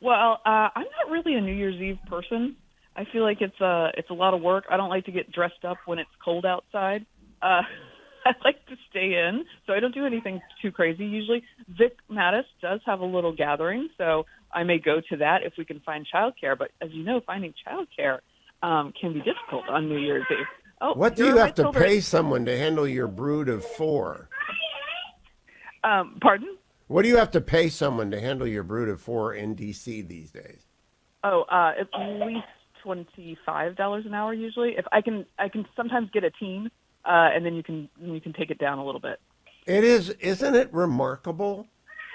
Well, I'm not really a New Year's Eve person. I feel like it's a lot of work. I don't like to get dressed up when it's cold outside. I like to stay in, so I don't do anything too crazy usually. Vic Mattis does have a little gathering, so I may go to that if we can find childcare. But as you know, finding childcare can be difficult on New Year's Eve. Oh,
What do you have to pay someone to handle your brood of four?
Pardon?
What do you have to pay someone to handle your brood of four in D.C. these days?
Oh, at least $25 an hour usually. If I can sometimes get a teen, and then you can take it down a little bit.
It is, isn't it remarkable?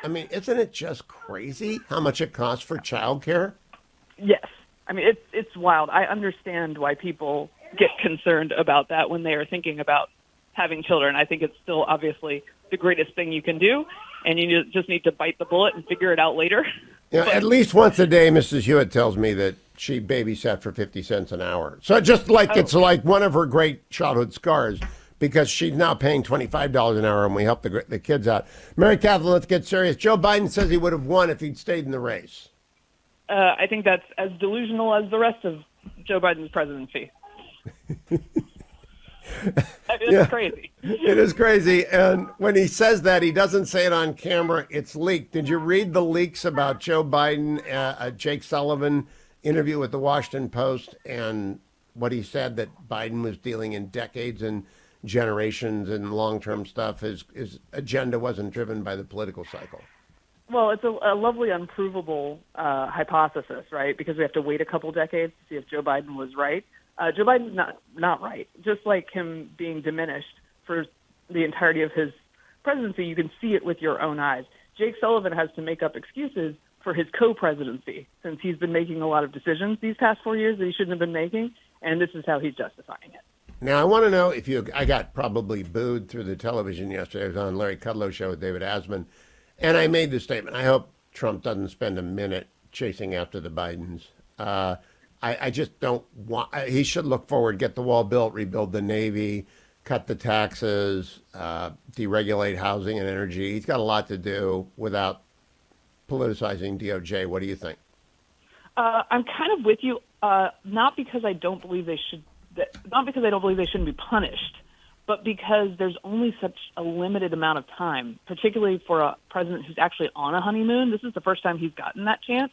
I mean, isn't it just crazy how much it costs for childcare?
Yes, I mean it's wild. I understand why people get concerned about that when they are thinking about having children. I think it's still obviously the greatest thing you can do, and you just need to bite the bullet and figure it out later.
You know, at least once a day, Mrs. Hewitt tells me that she babysat for 50 cents an hour. So just like it's like one of her great childhood scars, because she's now paying $25 an hour, and we help the kids out. Mary Catherine, let's get serious. Joe Biden says he would have won if he'd stayed in the race.
I think that's as delusional as the rest of Joe Biden's presidency. It's crazy.
It is crazy. And when he says that, he doesn't say it on camera. It's leaked. Did you read the leaks about Joe Biden, Jake Sullivan interview with the Washington Post, and what he said that Biden was dealing in decades and generations and long-term stuff? His agenda wasn't driven by the political cycle.
Well, it's a lovely unprovable hypothesis, right? Because we have to wait a couple decades to see if Joe Biden was right. Joe Biden's not right. Just like him being diminished for the entirety of his presidency, you can see it with your own eyes. Jake Sullivan has to make up excuses for his co-presidency, since he's been making a lot of decisions these past 4 years that he shouldn't have been making, and this is how he's justifying it.
Now, I want to know if I got probably booed through the television yesterday. I was on Larry Kudlow's show with David Asman, and I made the statement, I hope Trump doesn't spend a minute chasing after the Bidens. I just don't want, he should look forward, get the wall built, rebuild the Navy, cut the taxes, deregulate housing and energy. He's got a lot to do without politicizing DOJ. What do you think?
I'm kind of with you, not because I don't believe they should, not because I don't believe they shouldn't be punished, but because there's only such a limited amount of time, particularly for a president who's actually on a honeymoon. This is the first time he's gotten that chance.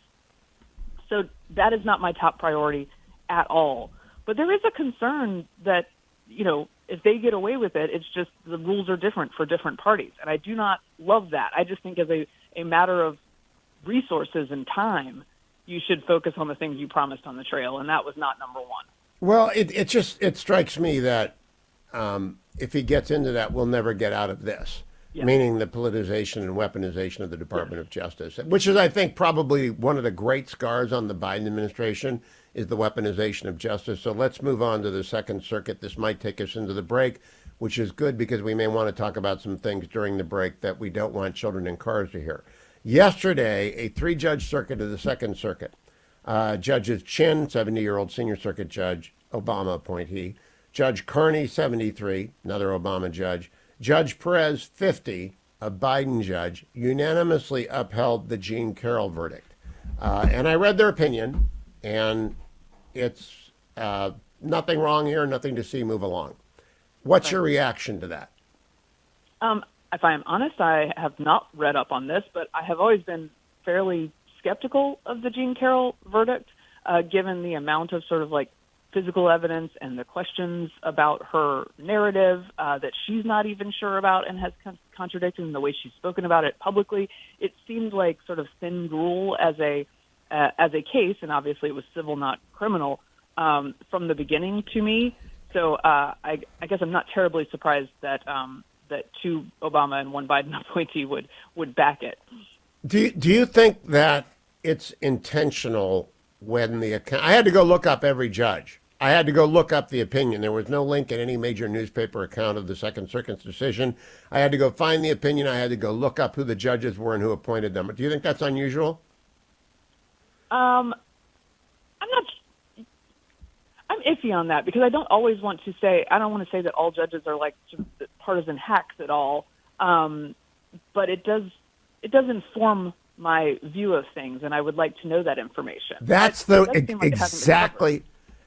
So that is not my top priority at all. But there is a concern that, if they get away with it, it's just the rules are different for different parties. And I do not love that. I just think as a matter of resources and time, you should focus on the things you promised on the trail, and that was not number one.
Well, it strikes me that if he gets into that, we'll never get out of this. Yeah. Meaning the politicization and weaponization of the Department of Justice, which is, I think, probably one of the great scars on the Biden administration is the weaponization of justice. So let's move on to the Second Circuit. This might take us into the break, which is good because we may want to talk about some things during the break that we don't want children in cars to hear. Yesterday, a 3-judge circuit of the Second Circuit, Judges Chin, 70-year-old senior circuit judge, Obama appointee, Judge Carney, 73, another Obama judge, Judge Perez, 50, a Biden judge, unanimously upheld the Jean Carroll verdict. And I read their opinion, and it's nothing wrong here, nothing to see, move along. What's your reaction to that?
If I'm honest, I have not read up on this, but I have always been fairly skeptical of the Jean Carroll verdict, given the amount of sort of like physical evidence and the questions about her narrative that she's not even sure about and has contradicted in the way she's spoken about it publicly. It seemed like sort of thin gruel as a case, and obviously it was civil, not criminal, from the beginning to me. So I guess I'm not terribly surprised that that 2 Obama and 1 Biden appointee would back it.
Do you think that it's intentional when I had to go look up every judge. I had to go look up the opinion. There was no link in any major newspaper account of the Second Circuit's decision. I had to go find the opinion. I had to go look up who the judges were and who appointed them. Do you think that's unusual?
I'm iffy on that because I don't want to say that all judges are like sort of partisan hacks at all. But it does inform my view of things, and I would like to know that information.
That's exactly.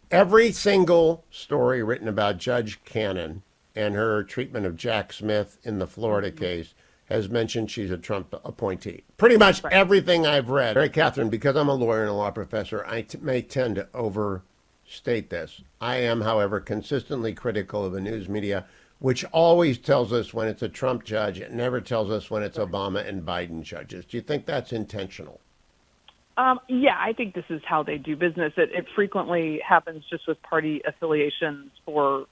Every single story written about Judge Cannon and her treatment of Jack Smith in the Florida case has mentioned she's a Trump appointee. Pretty much everything I've read. Mary Catherine, because I'm a lawyer and a law professor, I may tend to overstate this. I am, however, consistently critical of the news media, which always tells us when it's a Trump judge. It never tells us when it's Obama and Biden judges. Do you think that's intentional?
Yeah, I think this is how they do business. It frequently happens just with party affiliations for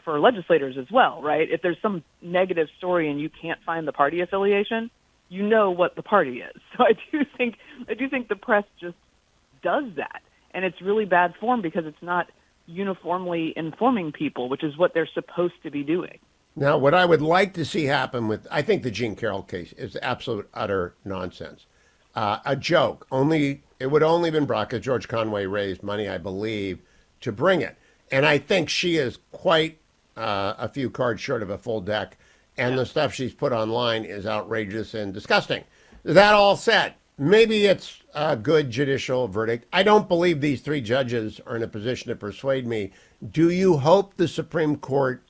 legislators as well, right? If there's some negative story and you can't find the party affiliation, you know what the party is. So I do think the press just does that, and it's really bad form because it's not uniformly informing people, which is what they're supposed to be doing.
Now, what I would like to see happen with, I think the Jean Carroll case is absolute utter nonsense. A joke. It would only have been brought because George Conway raised money, I believe, to bring it. And I think she is quite a few cards short of a full deck. And the stuff she's put online is outrageous and disgusting. That all said, maybe it's a good judicial verdict. I don't believe these three judges are in a position to persuade me. Do you hope the Supreme Court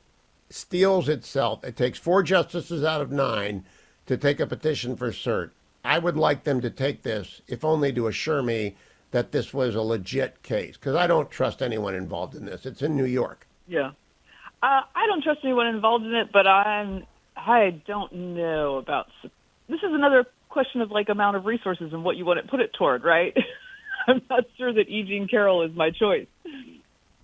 steals itself? It takes 4 justices out of 9 to take a petition for cert. I would like them to take this, if only to assure me that this was a legit case, because I don't trust anyone involved in this. It's in New York.
Yeah. I don't trust anyone involved in it, but I don't know about. This is another question of like amount of resources and what you want to put it toward, right? I'm not sure that E. Jean Carroll is my choice.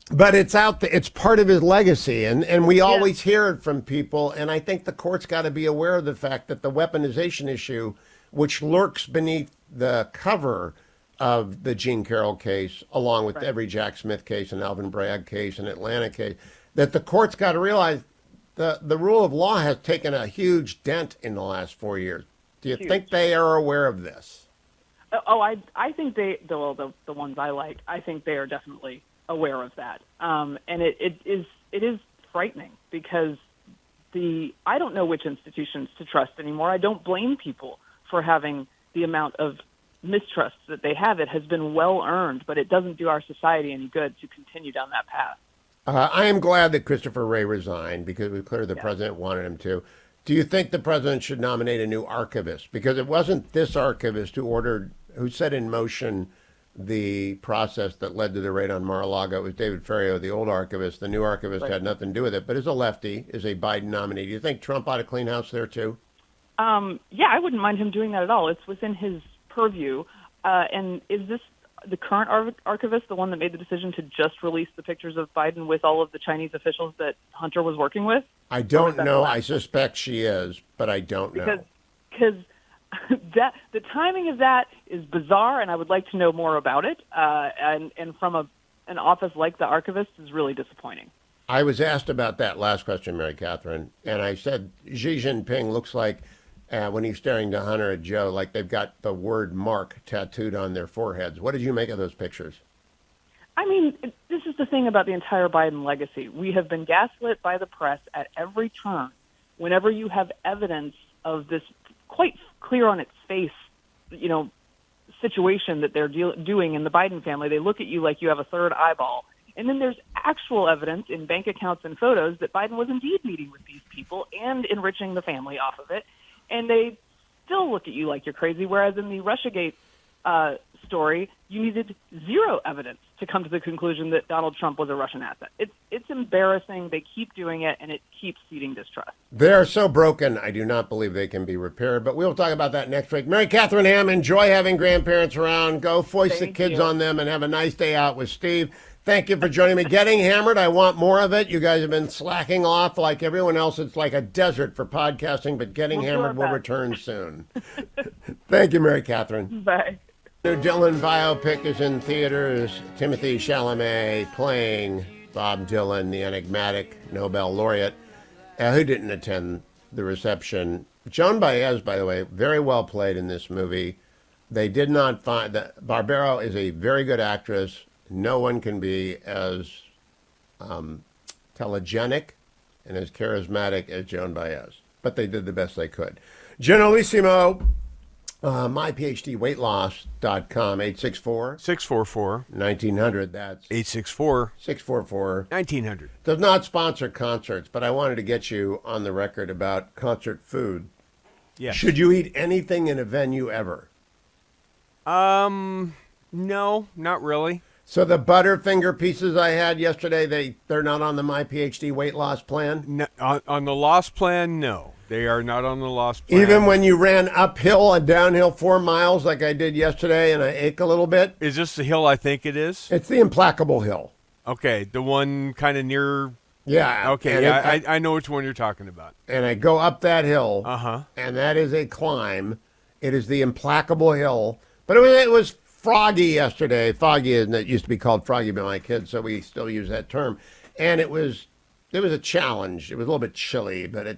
But it's out there. It's part of his legacy, and we always hear it from people. And I think the court's got to be aware of the fact that the weaponization issue, which lurks beneath the cover of the Jean Carroll case, along with every Jack Smith case and Alvin Bragg case and Atlanta case, that the court's got to realize the rule of law has taken a huge dent in the last 4 years. Do you think they are aware of this?
Oh, I think the ones I like, I think they are definitely aware of that. And it is frightening because I don't know which institutions to trust anymore. I don't blame people for having the amount of mistrust that they have. It has been well earned, but it doesn't do our society any good to continue down that path.
I am glad that Christopher Wray resigned because we clearly the president wanted him to. Do you think the president should nominate a new archivist? Because it wasn't this archivist who set in motion the process that led to the raid on Mar-a-Lago. It was David Ferriero, the old archivist. The new archivist had nothing to do with it, but is a lefty, is a Biden nominee. Do you think Trump ought to clean house there too?
Yeah, I wouldn't mind him doing that at all. It's within his purview. And is this the current archivist, the one that made the decision to just release the pictures of Biden with all of the Chinese officials that Hunter was working with?
I don't know. I suspect she is, but I don't know.
Because the timing of that is bizarre, and I would like to know more about it. And from an office like the archivist is really disappointing.
I was asked about that last question, Mary Catherine, and I said Xi Jinping looks like, when he's staring to Hunter and Joe, like they've got the word Mark tattooed on their foreheads. What did you make of those pictures?
I mean, this is the thing about the entire Biden legacy. We have been gaslit by the press at every turn. Whenever you have evidence of this quite clear on its face, situation that they're doing in the Biden family, they look at you like you have a third eyeball. And then there's actual evidence in bank accounts and photos that Biden was indeed meeting with these people and enriching the family off of it. And they still look at you like you're crazy, whereas in the Russiagate story, you needed zero evidence to come to the conclusion that Donald Trump was a Russian asset. It's embarrassing. They keep doing it, and it keeps feeding distrust.
They are so broken, I do not believe they can be repaired. But we'll talk about that next week. Mary Catherine Ham, enjoy having grandparents around. Go foist the kids on them and have a nice day out with Steve. Thank you for joining me. Getting Hammered, I want more of it. You guys have been slacking off like everyone else. It's like a desert for podcasting, but Getting Hammered will return soon. Thank you, Mary Catherine.
Bye.
New Dylan biopic is in theaters. Timothy Chalamet playing Bob Dylan, the enigmatic Nobel laureate, who didn't attend the reception. Joan Baez, by the way, very well played in this movie. They did not find that Barbero is a very good actress. No one can be as telegenic and as charismatic as Joan Baez, but they did the best they could. Generalissimo, myphdweightloss.com, 864-644-1900. That's
864-644-1900.
Does not sponsor concerts, but I wanted to get you on the record about concert food.
Yes.
Should you eat anything in a venue ever?
No, not really.
So the Butterfinger pieces I had yesterday, they're not on the My PhD weight loss plan?
No, on the loss plan, no. They are not on the loss plan.
Even when you ran uphill and downhill 4 miles like I did yesterday and I ache a little bit?
Is this the hill I think it is?
It's the Implacable Hill.
Okay, the one kind of near...
Yeah.
Okay, yeah, I know which one you're talking about.
And I go up that hill,
Uh-huh.
and that is a climb. It is the Implacable Hill. But it was froggy yesterday. Foggy, and it used to be called froggy by my kids, so we still use that term. And it was a challenge. It was a little bit chilly, but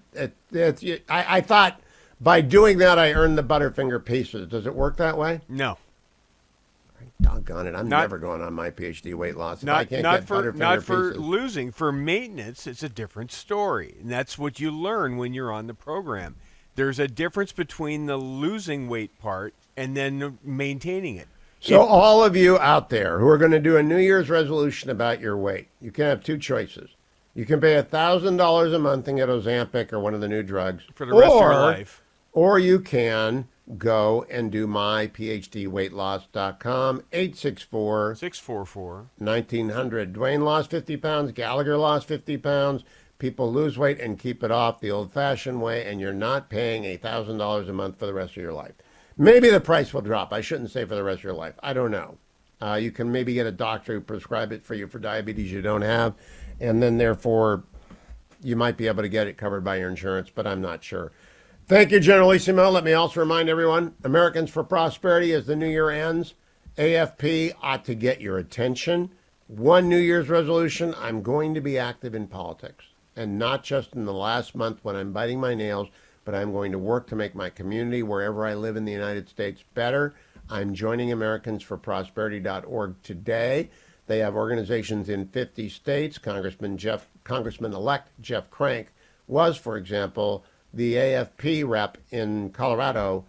I thought by doing that I earned the Butterfinger pieces. Does it work that way?
No.
Doggone it! I'm never going on my PhD weight loss. If I can't get Butterfinger
for
pieces.
losing. For maintenance, it's a different story, and that's what you learn when you're on the program. There's a difference between the losing weight part and then maintaining it.
So all of you out there who are going to do a New Year's resolution about your weight, you can have two choices. You can pay $1,000 a month and get Ozempic or one of the new drugs
For the rest of your life.
Or you can go and do myphdweightloss.com, 864-644-1900. Dwayne lost 50 pounds. Gallagher lost 50 pounds. People lose weight and keep it off the old-fashioned way, and you're not paying $1,000 a month for the rest of your life. Maybe the price will drop. I shouldn't say for the rest of your life. I don't know. You can maybe get a doctor who prescribe it for you for diabetes you don't have, and then therefore you might be able to get it covered by your insurance, but I'm not sure. Thank you, Generalissimo. Let me also remind everyone, Americans for Prosperity, as the new year ends, AFP ought to get your attention. One New Year's resolution, I'm going to be active in politics, and not just in the last month when I'm biting my nails, but I'm going to work to make my community wherever I live in the United States better. I'm joining AmericansForProsperity.org today. They have organizations in 50 states. Congressman-elect Jeff Crank was, for example, the AFP rep in Colorado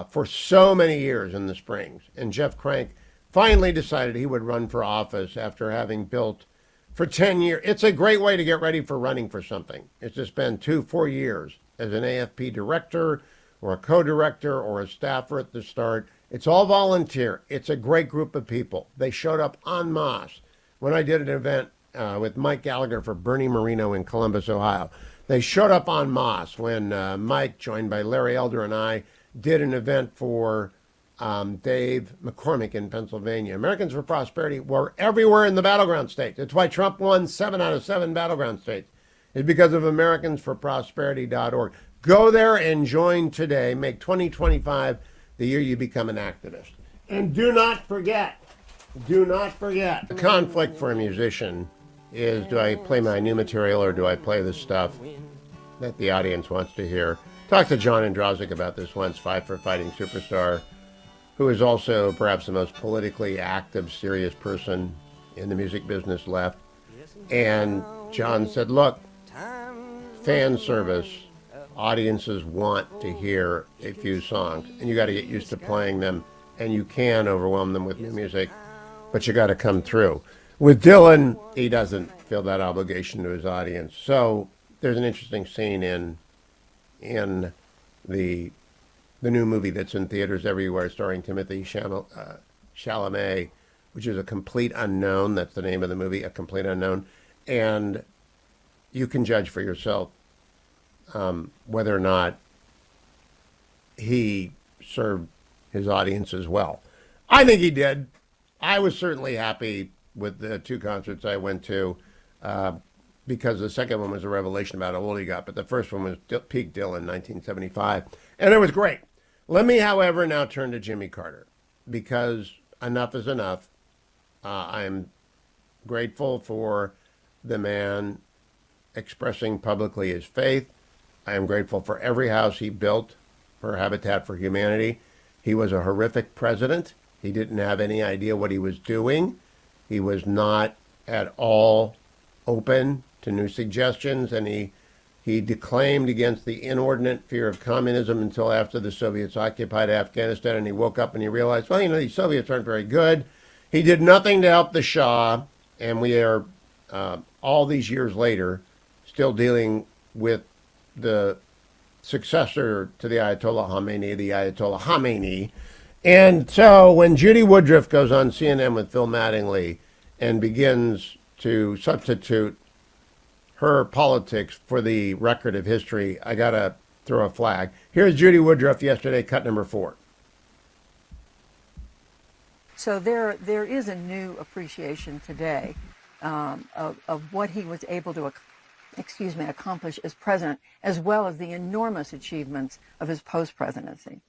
for so many years in the Springs. And Jeff Crank finally decided he would run for office after having built for 10 years. It's a great way to get ready for running for something. It's to spend 2-4 years as an AFP director or a co-director or a staffer at the start. It's all volunteer. It's a great group of people. They showed up en masse. When I did an event with Mike Gallagher for Bernie Marino in Columbus, Ohio, they showed up en masse when Mike, joined by Larry Elder, and I did an event for Dave McCormick in Pennsylvania. Americans for Prosperity were everywhere in the battleground states. That's why Trump won 7 out of 7 battleground states. It's because of AmericansForProsperity.org. Go there and join today. Make 2025 the year you become an activist. And do not forget, the conflict for a musician is, do I play my new material or do I play the stuff that the audience wants to hear? Talked to John Androsik about this once, Five for Fighting superstar, who is also perhaps the most politically active, serious person in the music business left. And John said, look, fan service, audiences want to hear a few songs, and you got to get used to playing them, and you can overwhelm them with new music, but you got to come through. With Dylan, he doesn't feel that obligation to his audience. So there's an interesting scene in the new movie that's in theaters everywhere, starring Timothy Chalamet, which is A Complete Unknown. That's the name of the movie, A Complete Unknown. And you can judge for yourself whether or not he served his audience as well. I think he did. I was certainly happy with the 2 concerts I went to because the second one was a revelation about how old he got, but the first one was Peak Dylan, 1975, and it was great. Let me, however, now turn to Jimmy Carter, because enough is enough. I'm grateful for the man expressing publicly his faith. I am grateful for every house he built for Habitat for Humanity. He was a horrific president. He didn't have any idea what he was doing. He was not at all open to new suggestions, and he declaimed against the inordinate fear of communism until after the Soviets occupied Afghanistan, and he woke up and he realized, well, these Soviets aren't very good. He did nothing to help the Shah, and we are, all these years later, still dealing with the successor to the Ayatollah Khamenei. And so when Judy Woodruff goes on CNN with Phil Mattingly and begins to substitute her politics for the record of history, I got to throw a flag. Here's Judy Woodruff yesterday, cut number 4.
So there is a new appreciation today of what he was able to accomplish as president, as well as the enormous achievements of his post-presidency.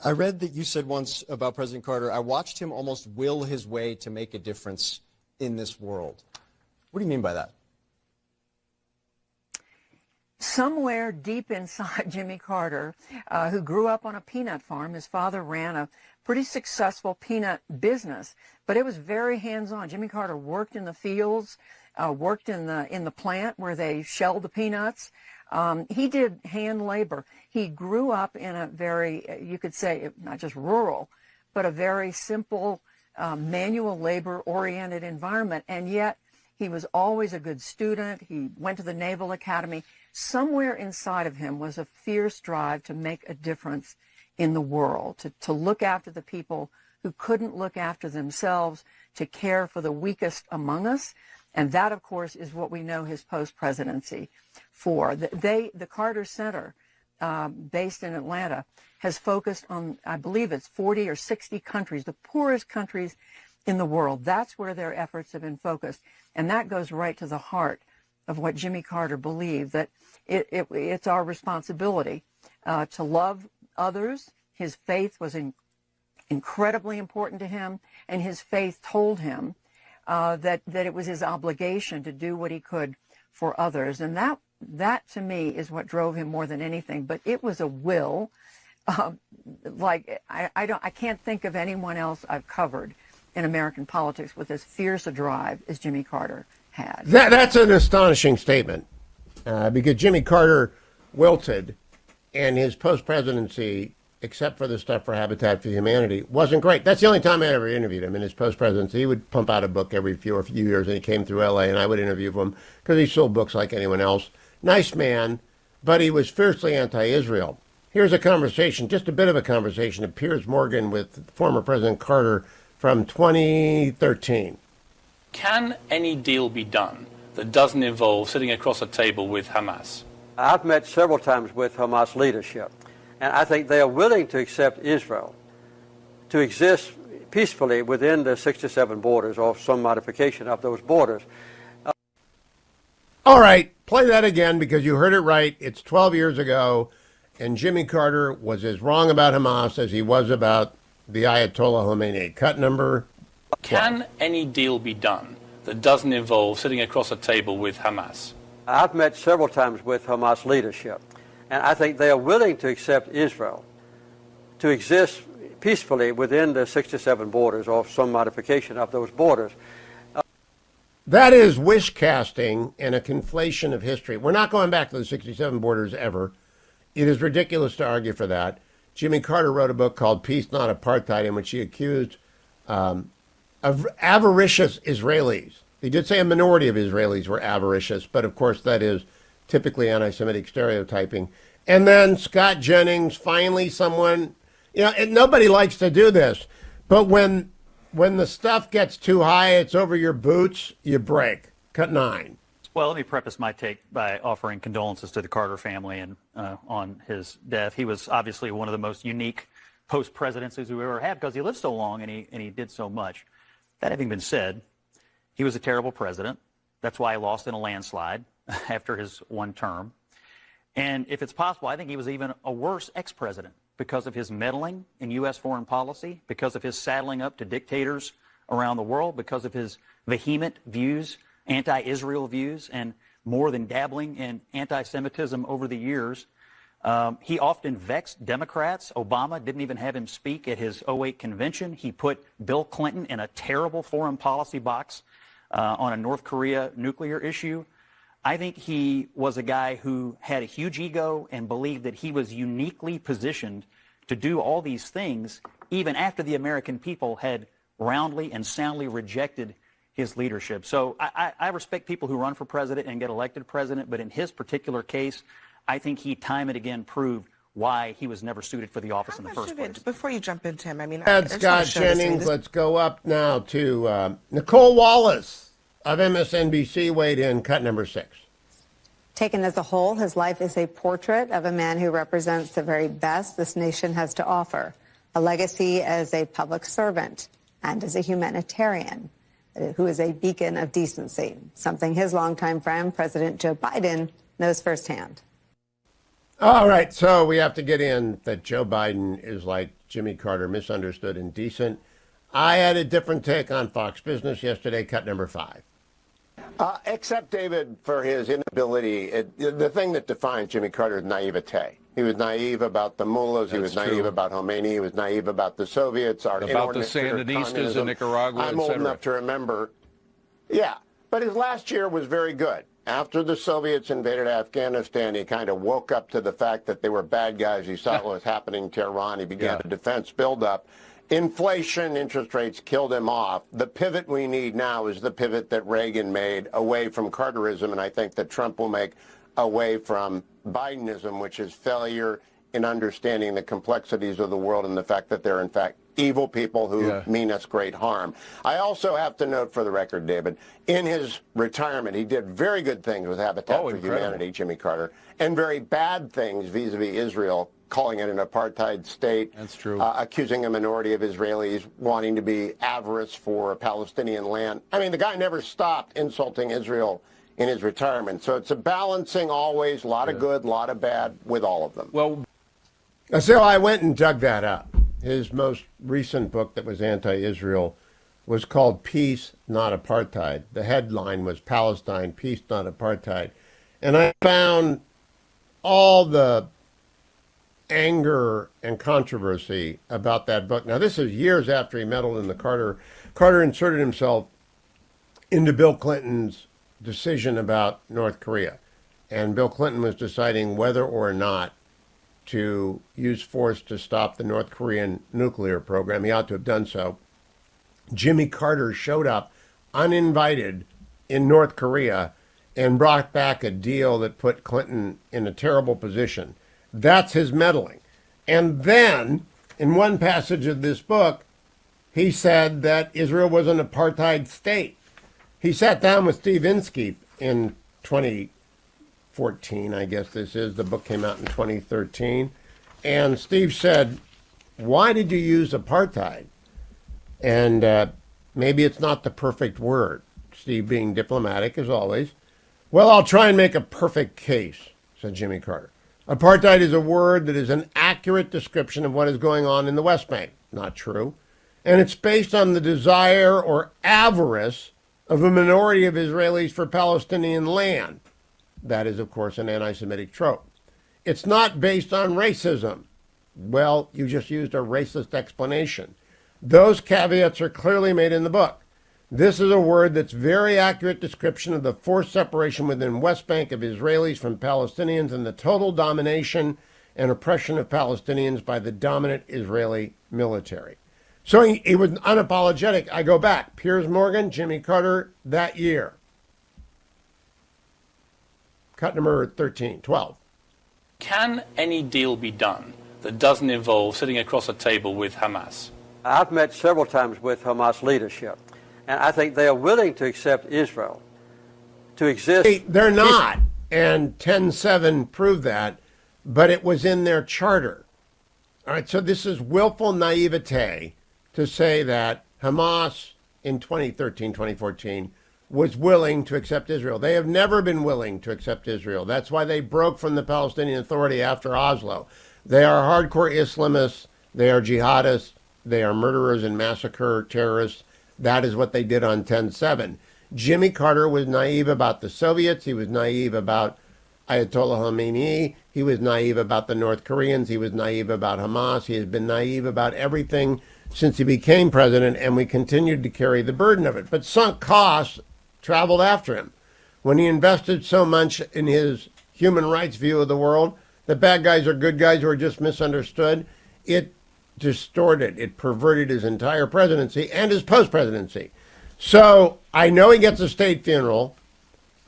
I read that you said once about President Carter, I watched him almost will his way to make a difference in this world. What do you mean by that?
somewhere deep inside Jimmy Carter, who grew up on a peanut farm. His father ran a pretty successful peanut business, but it was very hands-on. Jimmy Carter worked in the fields, worked in the plant where they shelled the peanuts. He did hand labor. He grew up in a very, you could say, not just rural, but a very simple, manual labor-oriented environment, and yet he was always a good student. He went to the Naval Academy. Somewhere inside of him was a fierce drive to make a difference in the world, to look after the people who couldn't look after themselves, to care for the weakest among us. And that, of course, is what we know his post-presidency for. The Carter Center, based in Atlanta, has focused on, I believe it's 40 or 60 countries, the poorest countries in the world. That's where their efforts have been focused. And that goes right to the heart of what Jimmy Carter believed, that it's our responsibility to love others. His faith was incredibly important to him, and his faith told him that it was his obligation to do what he could for others. And that to me is what drove him more than anything. But it was a will. I can't think of anyone else I've covered in American politics with as fierce a drive as Jimmy Carter had.
That's an astonishing statement, because Jimmy Carter wilted, and his post-presidency, except for the stuff for Habitat for Humanity, wasn't great. That's the only time I ever interviewed him in his post-presidency. He would pump out a book every few years, and he came through L.A., and I would interview him because he sold books like anyone else. Nice man, but he was fiercely anti-Israel. Here's a conversation, just a bit of a conversation, of Piers Morgan with former President Carter from 2013.
Can any deal be done that doesn't involve sitting across a table with Hamas?
I've met several times with Hamas leadership, and I think they are willing to accept Israel to exist peacefully within the 67 borders or some modification of those borders.
All right, play that again because you heard it right. It's 12 years ago, and Jimmy Carter was as wrong about Hamas as he was about the Ayatollah Khomeini. Cut number 12.
Can any deal be done that doesn't involve sitting across a table with Hamas?
I've met several times with Hamas leadership, and I think they are willing to accept Israel to exist peacefully within the 67 borders or some modification of those borders.
That is wish casting and a conflation of history. We're not going back to the 67 borders ever. It is ridiculous to argue for that. Jimmy Carter wrote a book called Peace, Not Apartheid, in which he accused of avaricious Israelis. He did say a minority of Israelis were avaricious, but of course that is typically anti-Semitic stereotyping. And then Scott Jennings, finally someone, and nobody likes to do this, but when the stuff gets too high, it's over your boots, you break. Cut 9.
Well, let me preface my take by offering condolences to the Carter family and on his death. He was obviously one of the most unique post-presidencies we ever had because he lived so long and he did so much. That having been said, he was a terrible president. That's why he lost in a landslide after his one term. And if it's possible, I think he was even a worse ex-president because of his meddling in U.S. foreign policy, because of his saddling up to dictators around the world, because of his vehement views, anti-Israel views, and more than dabbling in anti-Semitism over the years. He often vexed Democrats. Obama didn't even have him speak at his 2008 convention. He put Bill Clinton in a terrible foreign policy box on a North Korea nuclear issue. I think he was a guy who had a huge ego and believed that he was uniquely positioned to do all these things even after the American people had roundly and soundly rejected his leadership. So I respect people who run for president and get elected president, but in his particular case, I think he time and again proved why he was never suited for the office in the first place.
Before you jump into him, I mean,
Scott Jennings, let's go up now to Nicole Wallace of MSNBC weighed in. Cut number 6.
Taken as a whole, his life is a portrait of a man who represents the very best this nation has to offer, a legacy as a public servant and as a humanitarian, who is a beacon of decency, something his longtime friend, President Joe Biden, knows firsthand.
All right, so we have to get in that Joe Biden is like Jimmy Carter, misunderstood and decent. I had a different take on Fox Business yesterday, cut number 5. Except, David, for his inability. The thing that defines Jimmy Carter is naivete. He was naive about the mullahs. He was naive about Khomeini. He was naive about the Soviets. Our
about the
inordinate fear of
Sandinistas
communism.
in Nicaragua,
I'm old enough to remember. Yeah, but his last year was very good. After the Soviets invaded Afghanistan, he kind of woke up to the fact that they were bad guys. He saw what was happening to Iran. He began a defense buildup. Inflation, interest rates killed him off. The pivot we need now is the pivot that Reagan made away from Carterism, and I think that Trump will make away from Bidenism, which is failure in understanding the complexities of the world and the fact that they're, in fact, evil people who mean us great harm. I also have to note for the record, David, in his retirement, he did very good things with Habitat for Humanity, Jimmy Carter, and very bad things vis-a-vis Israel, calling it an apartheid state.
That's true.
Accusing a minority of Israelis wanting to be avarice for Palestinian land. I mean, the guy never stopped insulting Israel in his retirement. So it's a balancing always, a lot of good, a lot of bad with all of them.
Well,
so I went and dug that up. His most recent book that was anti-Israel was called Peace, Not Apartheid. The headline was Palestine, Peace, Not Apartheid. And I found all the anger and controversy about that book. Now, this is years after he meddled in the Carter. Carter inserted himself into Bill Clinton's decision about North Korea. And Bill Clinton was deciding whether or not to use force to stop the North Korean nuclear program. He ought to have done so. Jimmy Carter showed up uninvited in North Korea and brought back a deal that put Clinton in a terrible position. That's his meddling. And then, in one passage of this book, he said that Israel was an apartheid state. He sat down with Steve Inskeep in 2014, I guess this is. The book came out in 2013. And Steve said, why did you use apartheid? And maybe it's not the perfect word. Steve being diplomatic, as always. Well, I'll try and make a perfect case, said Jimmy Carter. Apartheid is a word that is an accurate description of what is going on in the West Bank. Not true. And it's based on the desire or avarice of a minority of Israelis for Palestinian land. That is, of course, an anti-Semitic trope. It's not based on racism. Well, you just used a racist explanation. Those caveats are clearly made in the book. This is a word that's very accurate description of the forced separation within West Bank of Israelis from Palestinians and the total domination and oppression of Palestinians by the dominant Israeli military. So he was unapologetic. I go back. Piers Morgan, Jimmy Carter, that year. Cut number 12.
Can any deal be done that doesn't involve sitting across a table with Hamas?
I've met several times with Hamas leadership, and I think they are willing to accept Israel to exist.
They're not, and 10-7 proved that, but it was in their charter. All right, so this is willful naivete to say that Hamas in 2013, 2014 was willing to accept Israel. They have never been willing to accept Israel. That's why they broke from the Palestinian Authority after Oslo. They are hardcore Islamists. They are jihadists. They are murderers and massacre terrorists. That is what they did on 10-7. Jimmy Carter was naive about the Soviets. He was naive about Ayatollah Khomeini. He was naive about the North Koreans. He was naive about Hamas. He has been naive about everything since he became president, and we continued to carry the burden of it. But sunk costs traveled after him. When he invested so much in his human rights view of the world, that bad guys are good guys who are just misunderstood, it distorted, it perverted his entire presidency and his post-presidency. So I know he gets a state funeral.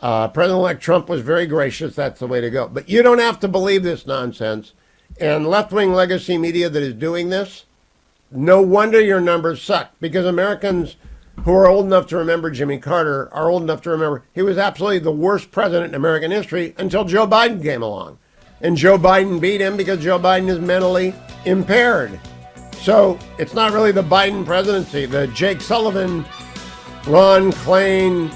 President-elect Trump was very gracious. That's the way to go. But you don't have to believe this nonsense. And left-wing legacy media that is doing this, no wonder your numbers suck, because Americans who are old enough to remember Jimmy Carter are old enough to remember he was absolutely the worst president in American history until Joe Biden came along. And Joe Biden beat him because Joe Biden is mentally impaired. So it's not really the Biden presidency. The Jake Sullivan, Ron Klain,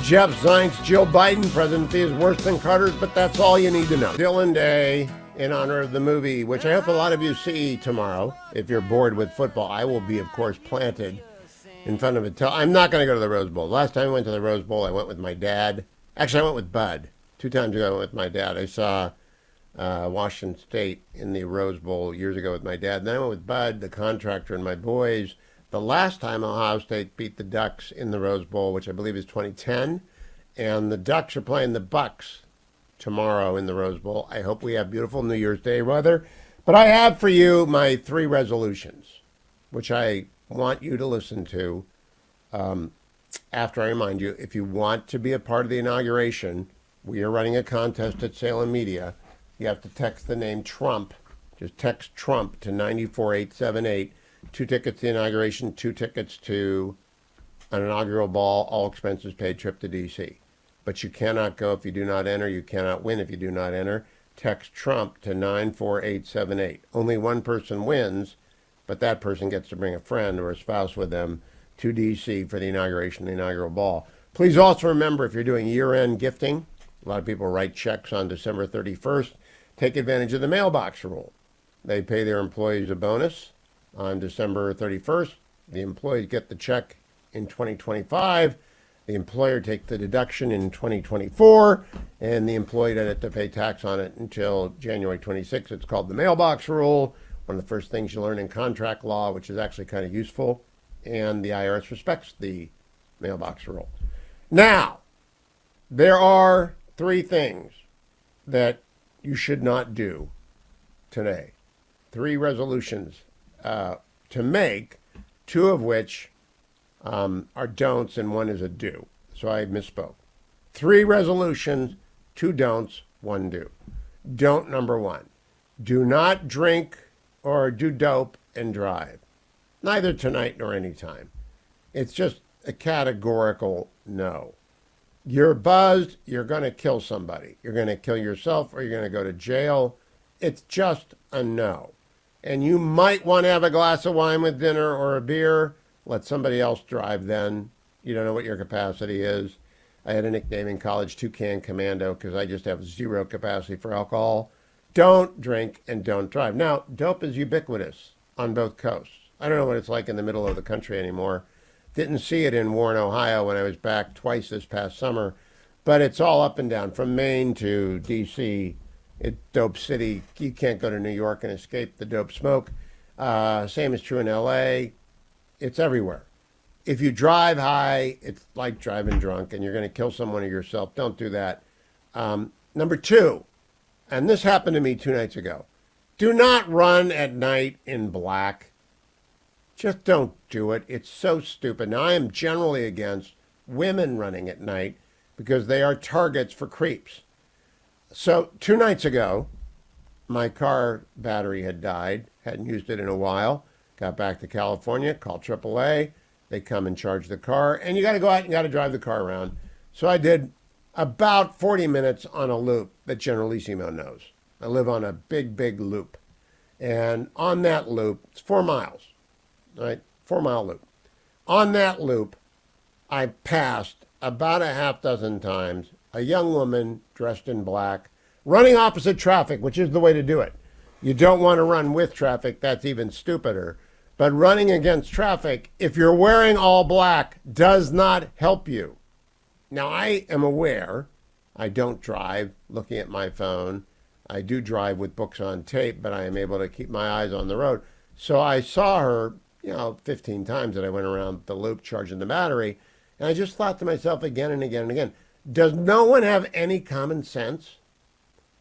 Jeff Zients, Jill Biden presidency is worse than Carter's, but that's all you need to know. Dylan Day, in honor of the movie, which I hope a lot of you see tomorrow. If you're bored with football, I will be, of course, planted in front of a I'm not going to go to the Rose Bowl. Last time I went to the Rose Bowl, I went with my dad. Actually, I went with Bud. 2 times ago, I went with my dad. I saw Washington State in the Rose Bowl years ago with my dad. Then I went with Bud, the contractor, and my boys. The last time Ohio State beat the Ducks in the Rose Bowl, which I believe is 2010, and the Ducks are playing the Bucks tomorrow in the Rose Bowl. I hope we have beautiful New Year's Day weather. But I have for you my 3 resolutions, which I want you to listen to after I remind you. If you want to be a part of the inauguration, we are running a contest at Salem Media. You have to text the name Trump. Just text Trump to 94878. 2 tickets to the inauguration, 2 tickets to an inaugural ball, all expenses paid trip to D.C. But you cannot go if you do not enter. You cannot win if you do not enter. Text Trump to 94878. Only one person wins, but that person gets to bring a friend or a spouse with them to D.C. for the inauguration of the inaugural ball. Please also remember, if you're doing year-end gifting, a lot of people write checks on December 31st, take advantage of the mailbox rule. They pay their employees a bonus on December 31st. The employees get the check in 2025. The employer takes the deduction in 2024, and the employee doesn't have to pay tax on it until January 26th. It's called the mailbox rule, one of the first things you learn in contract law, which is actually kind of useful, and the IRS respects the mailbox rule. Now, there are 3 things that you should not do today. 3 resolutions to make, 2 of which are don'ts and 1 is a do. So I misspoke. 3 resolutions, 2 don'ts, 1 do. Don't number 1. Do not drink or do dope and drive. Neither tonight nor any time. It's just a categorical no. You're buzzed, you're going to kill somebody. You're going to kill yourself or you're going to go to jail. It's just a no. And you might want to have a glass of wine with dinner or a beer. Let somebody else drive then. You don't know what your capacity is. I had a nickname in college, Toucan Commando, because I just have 0 capacity for alcohol. Don't drink and don't drive. Now, dope is ubiquitous on both coasts. I don't know what it's like in the middle of the country anymore. Didn't see it in Warren, Ohio when I was back twice this past summer. But it's all up and down, from Maine to D.C., it's dope city. You can't go to New York and escape the dope smoke. Same is true in L.A. It's everywhere. If you drive high, it's like driving drunk, and you're going to kill someone or yourself. Don't do that. Number 2, and this happened to me 2 nights ago. Do not run at night in black. Just don't do it. It's so stupid. Now, I am generally against women running at night because they are targets for creeps. So 2 nights ago, my car battery had died. Hadn't used it in a while. Got back to California, called AAA. They come and charge the car. And you got to go out and you got to drive the car around. So I did about 40 minutes on a loop that Generalissimo knows. I live on a big, big loop. And on that loop, it's 4 miles, right? 4-mile loop. On that loop, I passed about a half dozen times a young woman dressed in black, running opposite traffic, which is the way to do it. You don't want to run with traffic. That's even stupider. But running against traffic, if you're wearing all black, does not help you. Now, I am aware I don't drive looking at my phone. I do drive with books on tape, but I am able to keep my eyes on the road. So I saw her, 15 times that I went around the loop charging the battery. And I just thought to myself again and again and again, does no one have any common sense?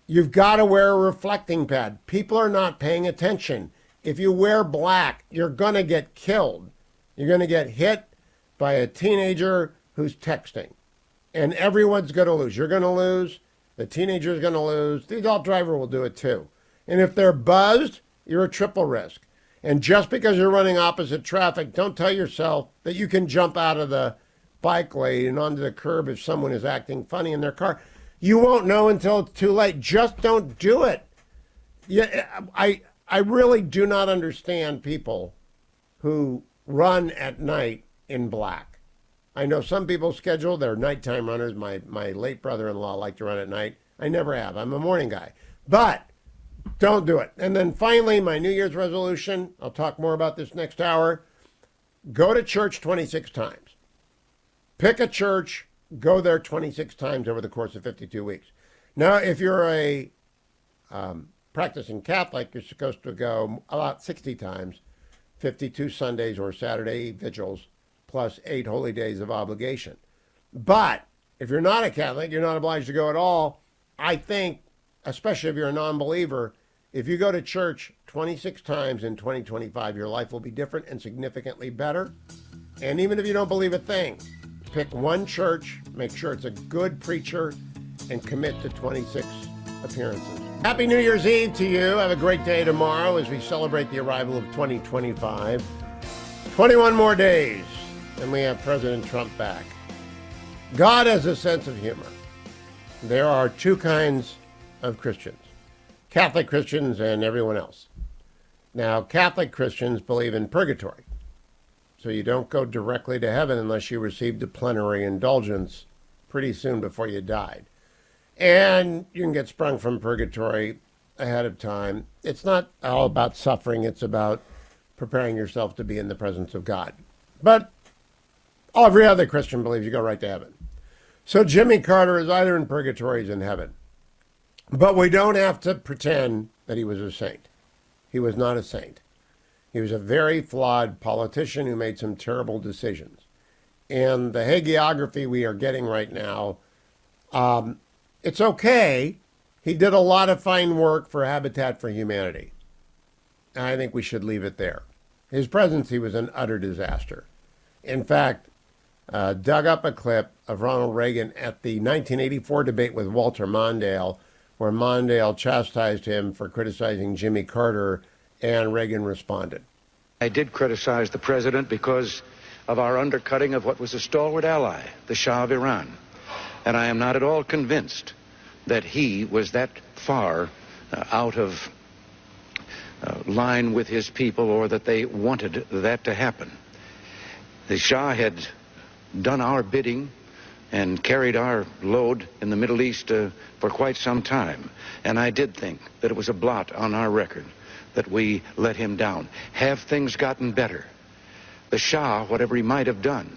You've got to wear a reflecting pad. People are not paying attention. If you wear black, you're going to get killed. You're going to get hit by a teenager who's texting. And everyone's going to lose. You're going to lose. The teenager's going to lose. The adult driver will do it too. And if they're buzzed, you're a triple risk. And just because you're running opposite traffic, don't tell yourself that you can jump out of the bike lane and onto the curb if someone is acting funny in their car. You won't know until it's too late. Just don't do it. Yeah, I really do not understand people who run at night in black. I know some people schedule their nighttime runners. My late brother-in-law liked to run at night. I never have. I'm a morning guy. But don't do it. And then finally, my New Year's resolution, I'll talk more about this next hour. Go to church 26 times. Pick a church, go there 26 times over the course of 52 weeks. Now, if you're a practicing Catholic, you're supposed to go about 60 times, 52 Sundays or Saturday vigils, plus 8 holy days of obligation. But if you're not a Catholic, you're not obliged to go at all. I think, especially if you're a non-believer, if you go to church 26 times in 2025, your life will be different and significantly better. And even if you don't believe a thing, pick one church, make sure it's a good preacher, and commit to 26 appearances. Happy New Year's Eve to you. Have a great day tomorrow as we celebrate the arrival of 2025. 21 more days, and we have President Trump back. God has a sense of humor. There are two kinds of Christians, Catholic Christians and everyone else. Now, Catholic Christians believe in purgatory, so you don't go directly to heaven unless you received a plenary indulgence pretty soon before you died. And you can get sprung from purgatory ahead of time. It's not all about suffering. It's about preparing yourself to be in the presence of God. But every other Christian believes you go right to heaven. So Jimmy Carter is either in purgatory or he's in heaven. But we don't have to pretend that he was a saint. He was not a saint. He was a very flawed politician who made some terrible decisions. And the hagiography we are getting right now, it's okay. He did a lot of fine work for Habitat for Humanity. And I think we should leave it there. His presidency was an utter disaster. In fact, dug up a clip of Ronald Reagan at the 1984 debate with Walter Mondale, where Mondale chastised him for criticizing Jimmy Carter, and Reagan responded.
I did criticize the president because of our undercutting of what was a stalwart ally, the Shah of Iran. And I am not at all convinced that he was that far out of line with his people, or that they wanted that to happen. The Shah had done our bidding and carried our load in the Middle East for quite some time. And I did think that it was a blot on our record that we let him down. Have things gotten better? The Shah, whatever he might have done,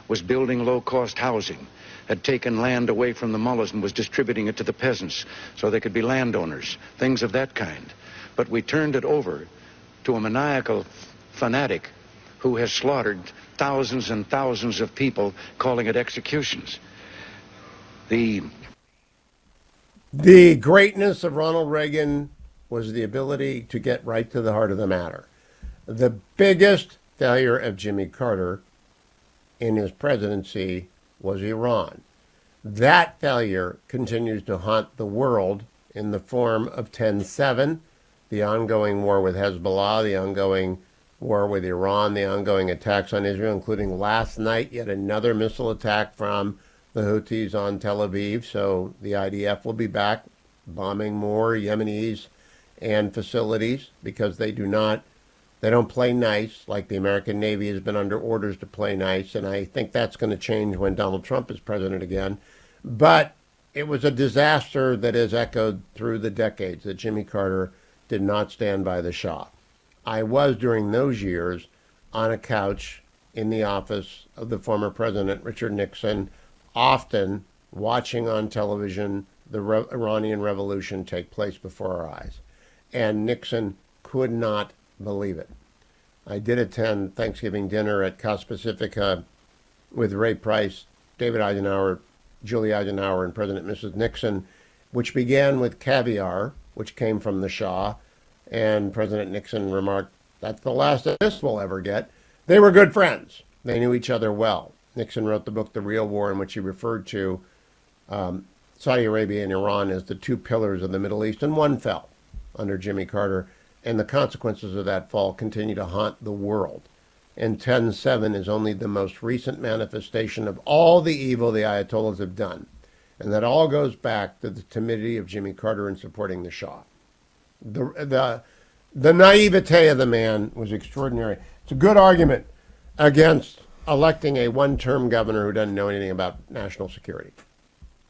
was building low-cost housing, had taken land away from the mullahs and was distributing it to the peasants so they could be landowners, things of that kind. But we turned it over to a maniacal fanatic who has slaughtered thousands and thousands of people, calling it executions. The
greatness of Ronald Reagan was the ability to get right to the heart of the matter. The biggest failure of Jimmy Carter in his presidency was Iran. That failure continues to haunt the world in the form of 10/7, the ongoing war with Hezbollah, the ongoing war with Iran, the ongoing attacks on Israel, including last night, yet another missile attack from the Houthis on Tel Aviv. So the IDF will be back bombing more Yemenis and facilities because they don't play nice, like the American Navy has been under orders to play nice. And I think that's going to change when Donald Trump is president again. But it was a disaster that has echoed through the decades that Jimmy Carter did not stand by the Shah. I was, during those years, on a couch in the office of the former president, Richard Nixon, often watching on television the Iranian Revolution take place before our eyes. And Nixon could not believe it. I did attend Thanksgiving dinner at Casa Pacifica with Ray Price, David Eisenhower, Julie Eisenhower, and President and Mrs. Nixon, which began with caviar, which came from the Shah. And President Nixon remarked, "That's the last of this we'll ever get." They were good friends. They knew each other well. Nixon wrote the book The Real War, in which he referred to Saudi Arabia and Iran as the two pillars of the Middle East, and one fell under Jimmy Carter. And the consequences of that fall continue to haunt the world. And 10/7 is only the most recent manifestation of all the evil the Ayatollahs have done. And that all goes back to the timidity of Jimmy Carter in supporting the Shah. The naivete of the man was extraordinary. It's a good argument against electing a one-term governor who doesn't know anything about national security.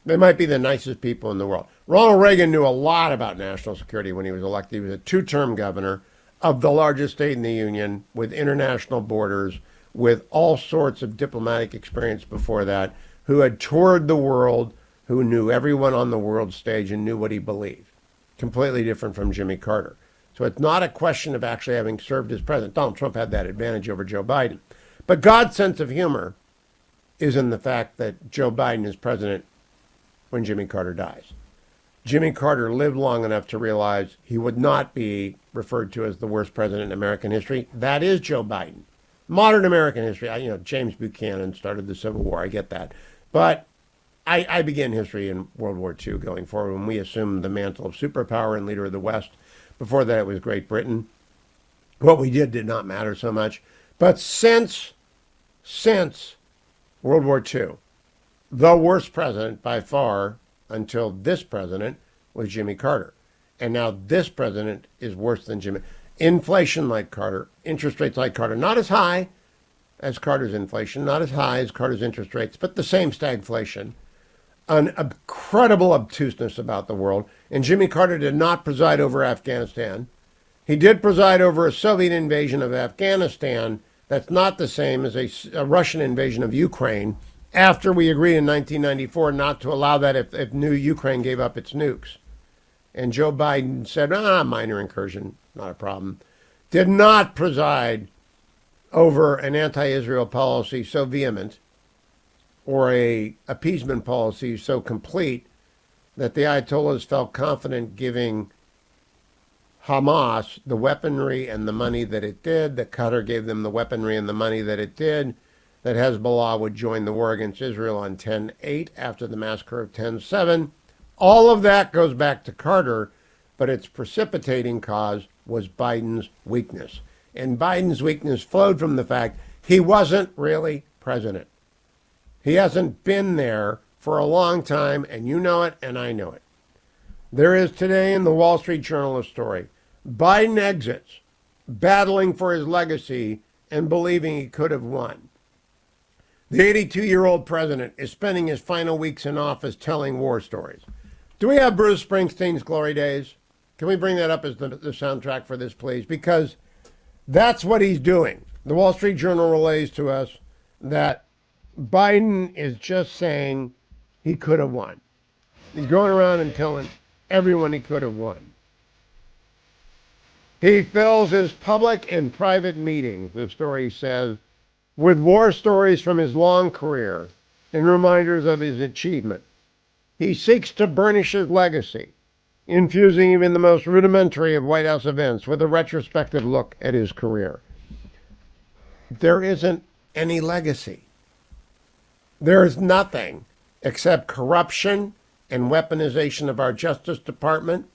They might be the nicest people in the world. Ronald Reagan knew a lot about national security when he was elected. He was a two-term governor of the largest state in the union with international borders, with all sorts of diplomatic experience before that, who had toured the world, who knew everyone on the world stage and knew what he believed. Completely different from Jimmy Carter. So it's not a question of actually having served as president. Donald Trump had that advantage over Joe Biden. But God's sense of humor is in the fact that Joe Biden is president when Jimmy Carter dies. Jimmy Carter lived long enough to realize he would not be referred to as the worst president in American history. That is Joe Biden. Modern American history, James Buchanan started the Civil War. I get that. But I began history in World War II going forward when we assumed the mantle of superpower and leader of the West. Before that, it was Great Britain. What we did not matter so much. But since World War II, the worst president by far until this president was Jimmy Carter. And now this president is worse than Jimmy. Inflation like Carter, interest rates like Carter, not as high as Carter's inflation, not as high as Carter's interest rates, but the same stagflation. An incredible obtuseness about the world. And Jimmy Carter did not preside over Afghanistan. He did preside over a Soviet invasion of Afghanistan. That's not the same as a Russian invasion of Ukraine, after we agreed in 1994 not to allow that if new Ukraine gave up its nukes. And Joe Biden said, minor incursion, not a problem. Did not preside over an anti-Israel policy so vehement or a appeasement policy so complete that the Ayatollahs felt confident giving Hamas the weaponry and the money that it did, that Qatar gave them the weaponry and the money that it did, that Hezbollah would join the war against Israel on 10/8 after the massacre of 10/7. All of that goes back to Carter, but its precipitating cause was Biden's weakness. And Biden's weakness flowed from the fact he wasn't really president. He hasn't been there for a long time, and you know it, and I know it. There is today in the Wall Street Journal a story. Biden exits, battling for his legacy and believing he could have won. The 82-year-old president is spending his final weeks in office telling war stories. Do we have Bruce Springsteen's Glory Days? Can we bring that up as the soundtrack for this, please? Because that's what he's doing. The Wall Street Journal relays to us that Biden is just saying he could have won. He's going around and telling everyone he could have won. He fills his public and private meetings, the story says, with war stories from his long career and reminders of his achievement. He seeks to burnish his legacy, infusing even the most rudimentary of White House events with a retrospective look at his career. There isn't any legacy. There is nothing except corruption and weaponization of our Justice Department.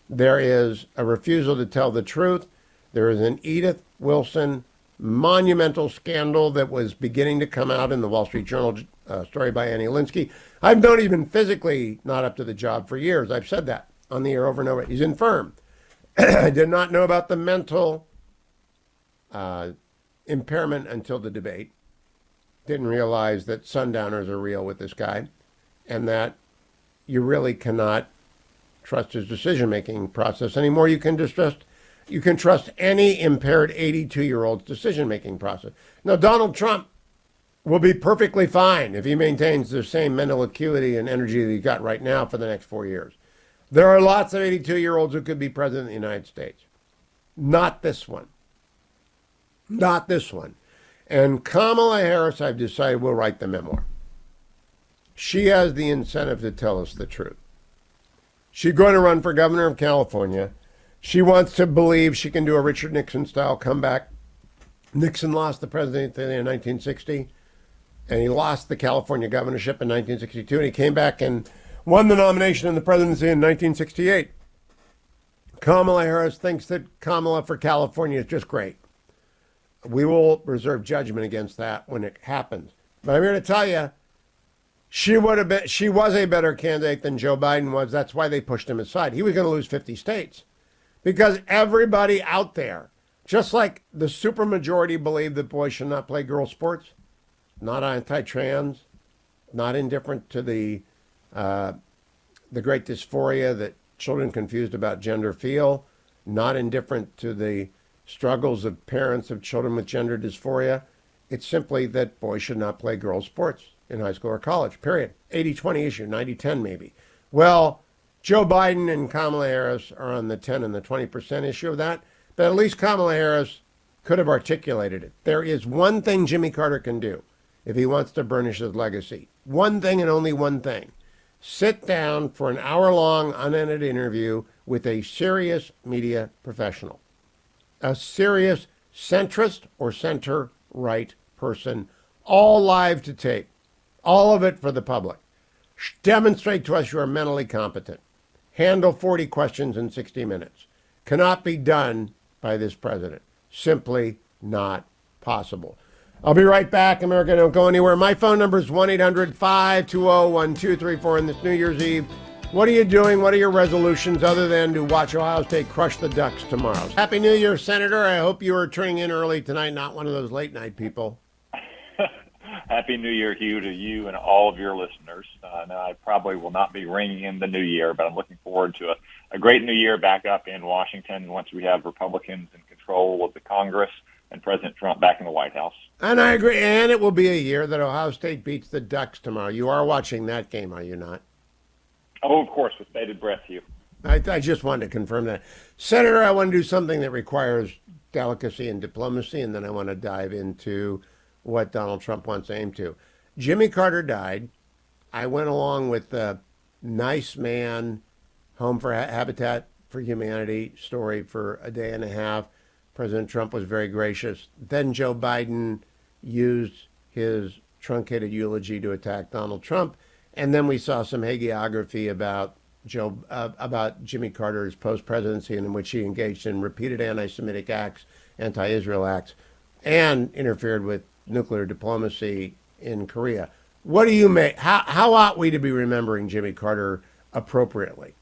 There is a refusal to tell the truth. There is an Edith Wilson monumental scandal that was beginning to come out in the Wall Street Journal story by Annie Linsky. I've known he's been physically not up to the job for years. I've said that on the air over and over. He's infirm. I did not know about the mental impairment until the debate. Didn't realize that sundowners are real with this guy and that you really cannot trust his decision-making process anymore. You can trust any impaired 82-year-old's decision-making process. Now, Donald Trump will be perfectly fine if he maintains the same mental acuity and energy that he's got right now for the next 4 years. There are lots of 82-year-olds who could be president of the United States. Not this one. Not this one. And Kamala Harris, I've decided, will write the memoir. She has the incentive to tell us the truth. She's going to run for governor of California. She wants to believe she can do a Richard Nixon-style comeback. Nixon lost the presidency in 1960, and he lost the California governorship in 1962, and he came back and won the nomination in the presidency in 1968. Kamala Harris thinks that Kamala for California is just great. We will reserve judgment against that when it happens. But I'm here to tell you, she was a better candidate than Joe Biden was. That's why they pushed him aside. He was going to lose 50 states. Because everybody out there, just like the supermajority believe that boys should not play girl sports, not anti-trans, not indifferent to the great dysphoria that children confused about gender feel, not indifferent to the struggles of parents of children with gender dysphoria, It's simply that boys should not play girls' sports in high school or college, period. 80-20 issue, 90-10 maybe. Well, Joe Biden and Kamala Harris are on the 10 and the 20% issue of that, but at least Kamala Harris could have articulated it. There is one thing Jimmy Carter can do if he wants to burnish his legacy. One thing and only one thing. Sit down for an hour-long unedited interview with a serious media professional. A serious centrist or center-right person, all live to tape. All of it for the public. Demonstrate to us you are mentally competent. Handle 40 questions in 60 minutes. Cannot be done by this president. Simply not possible. I'll be right back. America, don't go anywhere. My phone number is 1-800-520-1234 on this New Year's Eve. What are you doing? What are your resolutions other than to watch Ohio State crush the Ducks tomorrow? Happy New Year, Senator. I hope you are turning in early tonight, not one of those late night people.
Happy New Year, Hugh, to you and all of your listeners. Now, I probably will not be ringing in the new year, but I'm looking forward to a great new year back up in Washington once we have Republicans in control of the Congress and President Trump back in the White House.
And I agree. And it will be a year that Ohio State beats the Ducks tomorrow. You are watching that game, are you not?
Oh, of course, with bated breath, Hugh.
I just wanted to confirm that. Senator, I want to do something that requires delicacy and diplomacy, and then I want to dive into what Donald Trump wants to aim to. Jimmy Carter died. I went along with the nice man, Home for Habitat for Humanity story for a day and a half. President Trump was very gracious. Then Joe Biden used his truncated eulogy to attack Donald Trump. And then we saw some hagiography about Jimmy Carter's post-presidency, in which he engaged in repeated anti-Semitic acts, anti-Israel acts, and interfered with nuclear diplomacy in Korea. What do you make? How ought we to be remembering Jimmy Carter appropriately?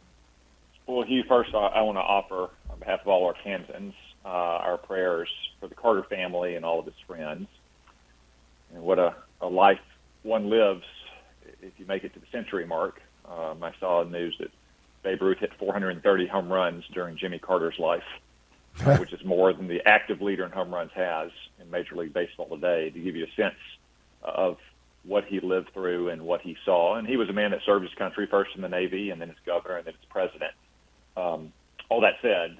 Well, Hugh, first I want to offer, on behalf of all Arkansans, our prayers for the Carter family and all of his friends. And what a life one lives if you make it to the century mark. I saw news that Babe Ruth hit 430 home runs during Jimmy Carter's life, which is more than the active leader in home runs has in Major League Baseball today, to give you a sense of what he lived through and what he saw. And he was a man that served his country first in the Navy and then as governor and then as president. All that said,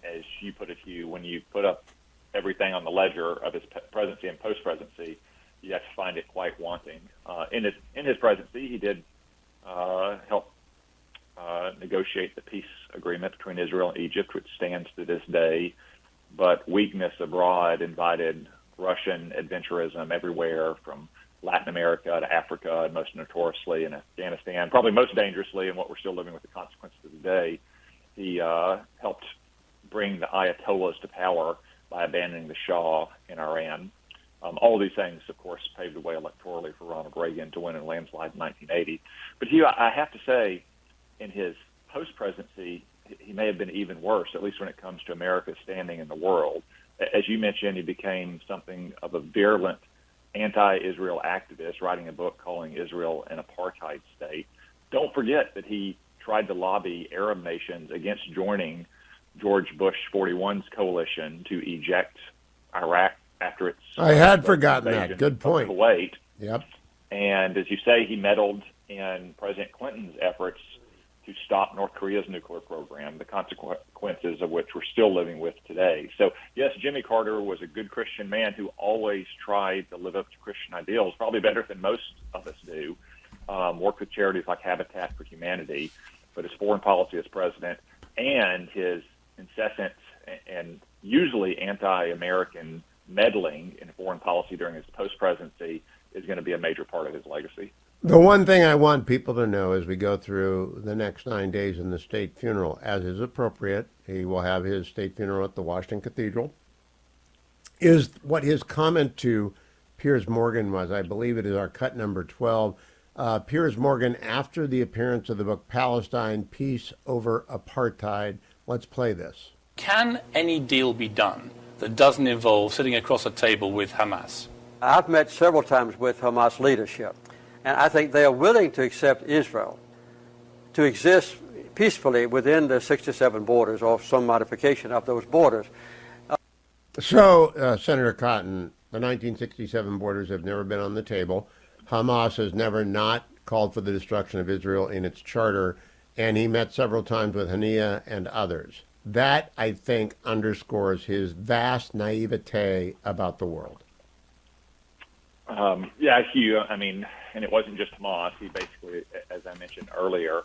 as you put it, Hugh, when you put up everything on the ledger of his presidency and post-presidency, you have to find it quite wanting. In his presidency, he did help negotiate the peace agreement between Israel and Egypt, which stands to this day. But weakness abroad invited Russian adventurism everywhere, from Latin America to Africa, and most notoriously in Afghanistan, probably most dangerously, and what we're still living with the consequences of today. He helped bring the Ayatollahs to power by abandoning the Shah in Iran. All these things, of course, paved the way electorally for Ronald Reagan to win in a landslide in 1980. But Hugh, I have to say, in his post-presidency, he may have been even worse, at least when it comes to America's standing in the world. As you mentioned, he became something of a virulent anti-Israel activist, writing a book calling Israel an apartheid state. Don't forget that he tried to lobby Arab nations against joining George Bush 41's coalition to eject Iraq after its...
I had forgotten that. Good point.
Kuwait.
Yep.
And as you say, he meddled in President Clinton's efforts to stop North Korea's nuclear program, the consequences of which we're still living with today. So, yes, Jimmy Carter was a good Christian man who always tried to live up to Christian ideals, probably better than most of us do, worked with charities like Habitat for Humanity, but his foreign policy as president and his incessant and usually anti-American meddling in foreign policy during his post-presidency is going to be a major part of his legacy.
The one thing I want people to know as we go through the next 9 days in the state funeral, as is appropriate, he will have his state funeral at the Washington Cathedral, is what his comment to Piers Morgan was. I believe it is our cut number 12. Piers Morgan, after the appearance of the book Palestine, Peace Over Apartheid. Let's play this.
Can any deal be done that doesn't involve sitting across a table with Hamas?
I've met several times with Hamas leadership, and I think they are willing to accept Israel to exist peacefully within the 67 borders or some modification of those borders.
So, Senator Cotton, The 1967 borders have never been on the table. Hamas has never not called for the destruction of Israel in its charter, and he met several times with Hania and others. That, I think, underscores his vast naivete about the world.
Yeah, Hugh, I mean, and it wasn't just Hamas. He basically, as I mentioned earlier,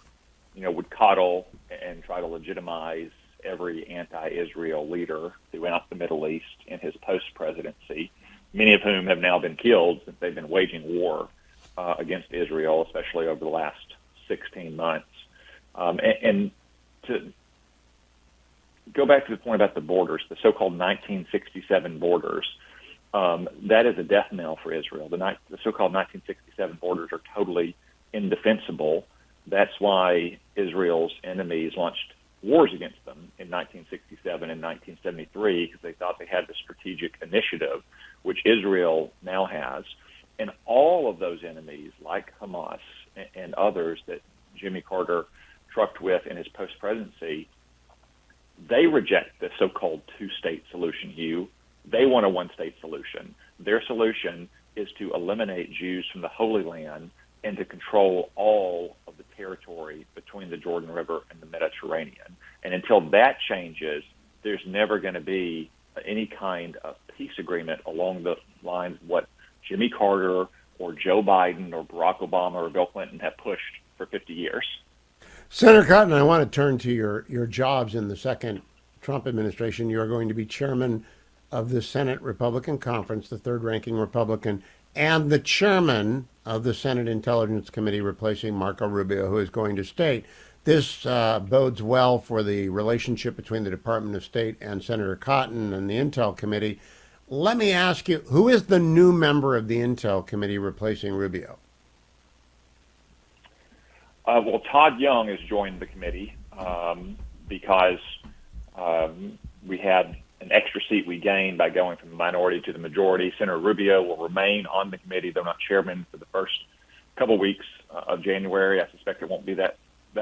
would coddle and try to legitimize every anti-Israel leader throughout the Middle East in his post-presidency, many of whom have now been killed since they've been waging war against Israel, especially over the last 16 months. And to go back to the point about the borders, the so-called 1967 borders, that is a death knell for Israel. The so-called 1967 borders are totally indefensible. That's why Israel's enemies launched wars against them in 1967 and 1973, because they thought they had the strategic initiative, which Israel now has. And all of those enemies, like Hamas and others that Jimmy Carter trucked with in his post-presidency, they reject the so-called two-state solution, Hugh. They want a one-state solution. Their solution is to eliminate Jews from the Holy Land and to control all of the territory between the Jordan River and the Mediterranean. And until that changes, there's never going to be any kind of peace agreement along the lines of what Jimmy Carter or Joe Biden or Barack Obama or Bill Clinton have pushed for 50 years.
Senator Cotton, I want to turn to your jobs in the second Trump administration. You are going to be chairman of the Senate Republican Conference, the third-ranking Republican, and the chairman of the Senate Intelligence Committee, replacing Marco Rubio, who is going to state. This bodes well for the relationship between the Department of State and Senator Cotton and the Intel Committee. Let me ask you, who is the new member of the Intel Committee replacing Rubio?
Well, Todd Young has joined the committee because we had an extra seat we gained by going from the minority to the majority. Senator Rubio will remain on the committee, though not chairman, for the first couple weeks of January. I suspect it won't be that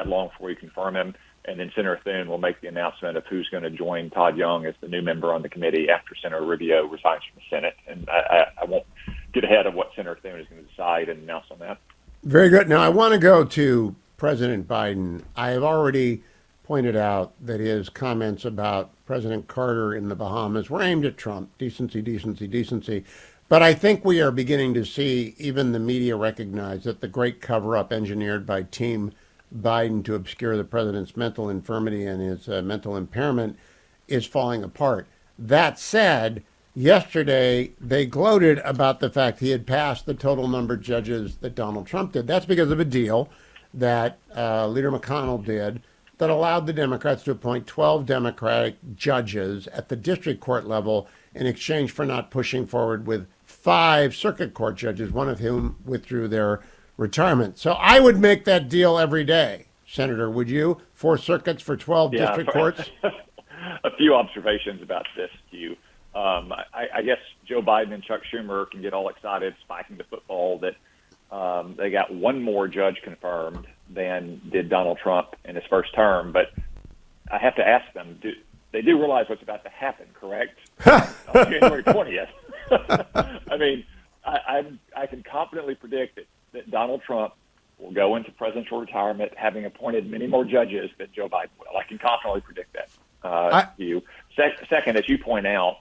long before we confirm him. And then Senator Thune will make the announcement of who's going to join Todd Young as the new member on the committee after Senator Rubio resigns from the Senate. And I won't get ahead of what Senator Thune is going to decide and announce on that.
Very good. Now, I want to go to President Biden. I have already pointed out that his comments about President Carter in the Bahamas were aimed at Trump. Decency, decency, decency. But I think we are beginning to see even the media recognize that the great cover-up engineered by Team Biden to obscure the president's mental infirmity and his mental impairment is falling apart. That said, yesterday they gloated about the fact he had passed the total number of judges that Donald Trump did. That's because of a deal that Leader McConnell did that allowed the Democrats to appoint 12 Democratic judges at the district court level in exchange for not pushing forward with 5 circuit court judges, one of whom withdrew their retirement. So I would make that deal every day. Senator, would you? 4 circuits for 12 district courts?
A few observations about this, Hugh. I guess Joe Biden and Chuck Schumer can get all excited, spiking the football, that they got one more judge confirmed than did Donald Trump in his first term. But I have to ask them, they do realize what's about to happen, correct? On January 20th. I mean, I can confidently predict that Donald Trump will go into presidential retirement having appointed many more judges than Joe Biden will. I can confidently predict that. Second, as you point out,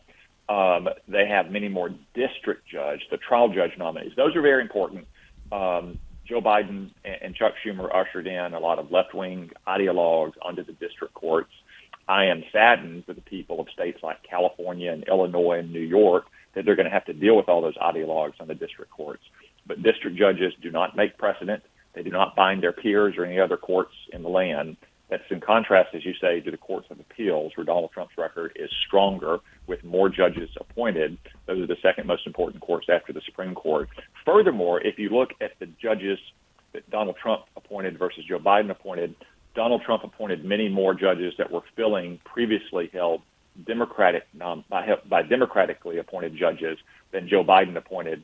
they have many more district judge, the trial judge nominees. Those are very important. Joe Biden and Chuck Schumer ushered in a lot of left-wing ideologues onto the district courts. I am saddened for the people of states like California and Illinois and New York that they're going to have to deal with all those ideologues on the district courts. But district judges do not make precedent. They do not bind their peers or any other courts in the land. That's in contrast, as you say, to the courts of appeals, where Donald Trump's record is stronger with more judges appointed. Those are the second most important courts after the Supreme Court. Furthermore, if you look at the judges that Donald Trump appointed versus Joe Biden appointed, Donald Trump appointed many more judges that were filling previously held by democratically appointed judges than Joe Biden appointed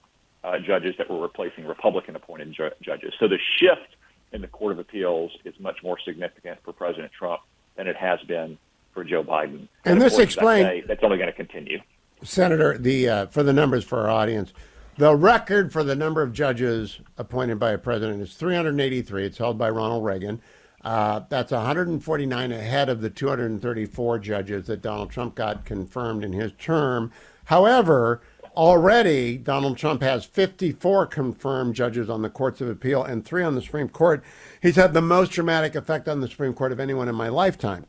judges that were replacing Republican-appointed judges. So the shift in the Court of Appeals is much more significant for President Trump than it has been for Joe Biden.
And this explains
that's only going to continue.
Senator, the for the numbers for our audience, the record for the number of judges appointed by a president is 383. It's held by Ronald Reagan. That's 149 ahead of the 234 judges that Donald Trump got confirmed in his term. However, already Donald Trump has 54 confirmed judges on the courts of appeal and 3 on the Supreme Court. He's had the most dramatic effect on the Supreme Court of anyone in my lifetime.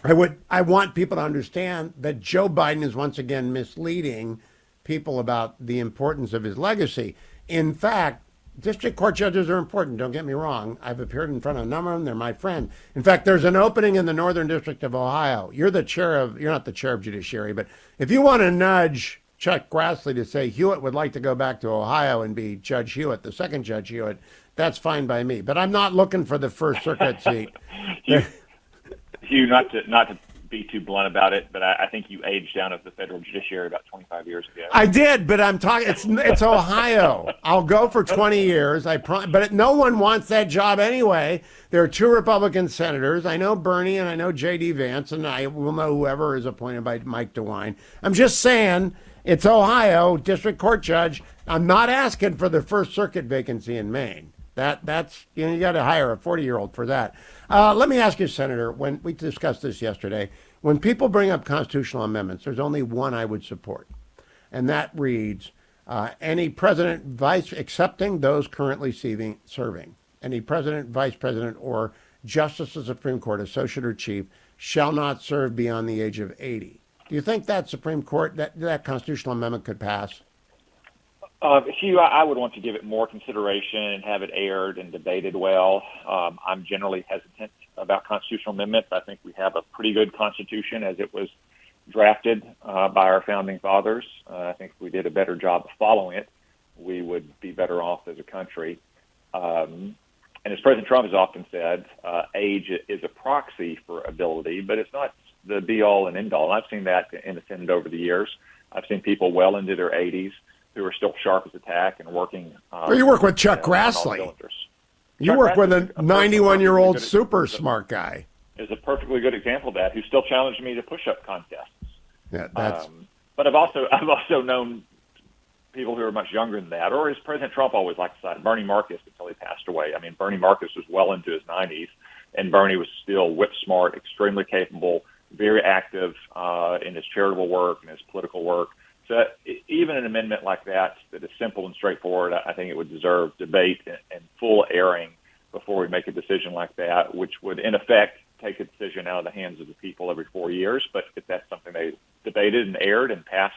I want people to understand that Joe Biden is once again misleading people about the importance of his legacy. In fact, district court judges are important. Don't get me wrong. I've appeared in front of a number of them. They're my friends. In fact, there's an opening in the Northern District of Ohio. You're not the chair of Judiciary, but if you want to nudge Chuck Grassley to say Hewitt would like to go back to Ohio and be Judge Hewitt, the second Judge Hewitt, that's fine by me. But I'm not looking for the First Circuit seat.
Hugh, not to be too blunt about it, but I think you aged down of the federal judiciary about 25 years ago.
I did, but I'm talking. It's Ohio. I'll go for 20 years. But no one wants that job anyway. There are 2 Republican senators. I know Bernie and I know J.D. Vance, and I will know whoever is appointed by Mike DeWine. I'm just saying it's Ohio, district court judge. I'm not asking for the First Circuit vacancy in Maine. That's you got to hire a 40-year-old for that. Let me ask you, Senator, when we discussed this yesterday, when people bring up constitutional amendments, there's only one I would support, and that reads, any president, vice, excepting those currently serving, any president, vice president, or justice of the Supreme Court, associate or chief, shall not serve beyond the age of 80. Do you think that Supreme Court, that constitutional amendment could pass?
Hugh, I would want to give it more consideration and have it aired and debated well. I'm generally hesitant about constitutional amendments. I think we have a pretty good Constitution as it was drafted by our founding fathers. I think if we did a better job of following it, we would be better off as a country. And as President Trump has often said, age is a proxy for ability, but it's not the be-all and end-all. And I've seen that in the Senate over the years. I've seen people well into their 80s who are still sharp as a tack and working.
Well, you work with Chuck Grassley. You work with a 91-year-old super smart guy.
Is a perfectly good example of that, who still challenged me to push-up contests.
Yeah, that's.
But I've also known people who are much younger than that, or as President Trump always liked to say, Bernie Marcus until he passed away. I mean, Bernie Marcus was well into his 90s, and Bernie was still whip smart, extremely capable, very active in his charitable work and his political work. So even an amendment like that is simple and straightforward, I think it would deserve debate and full airing before we make a decision like that, which would, in effect, take a decision out of the hands of the people every 4 years. But if that's something they debated and aired and passed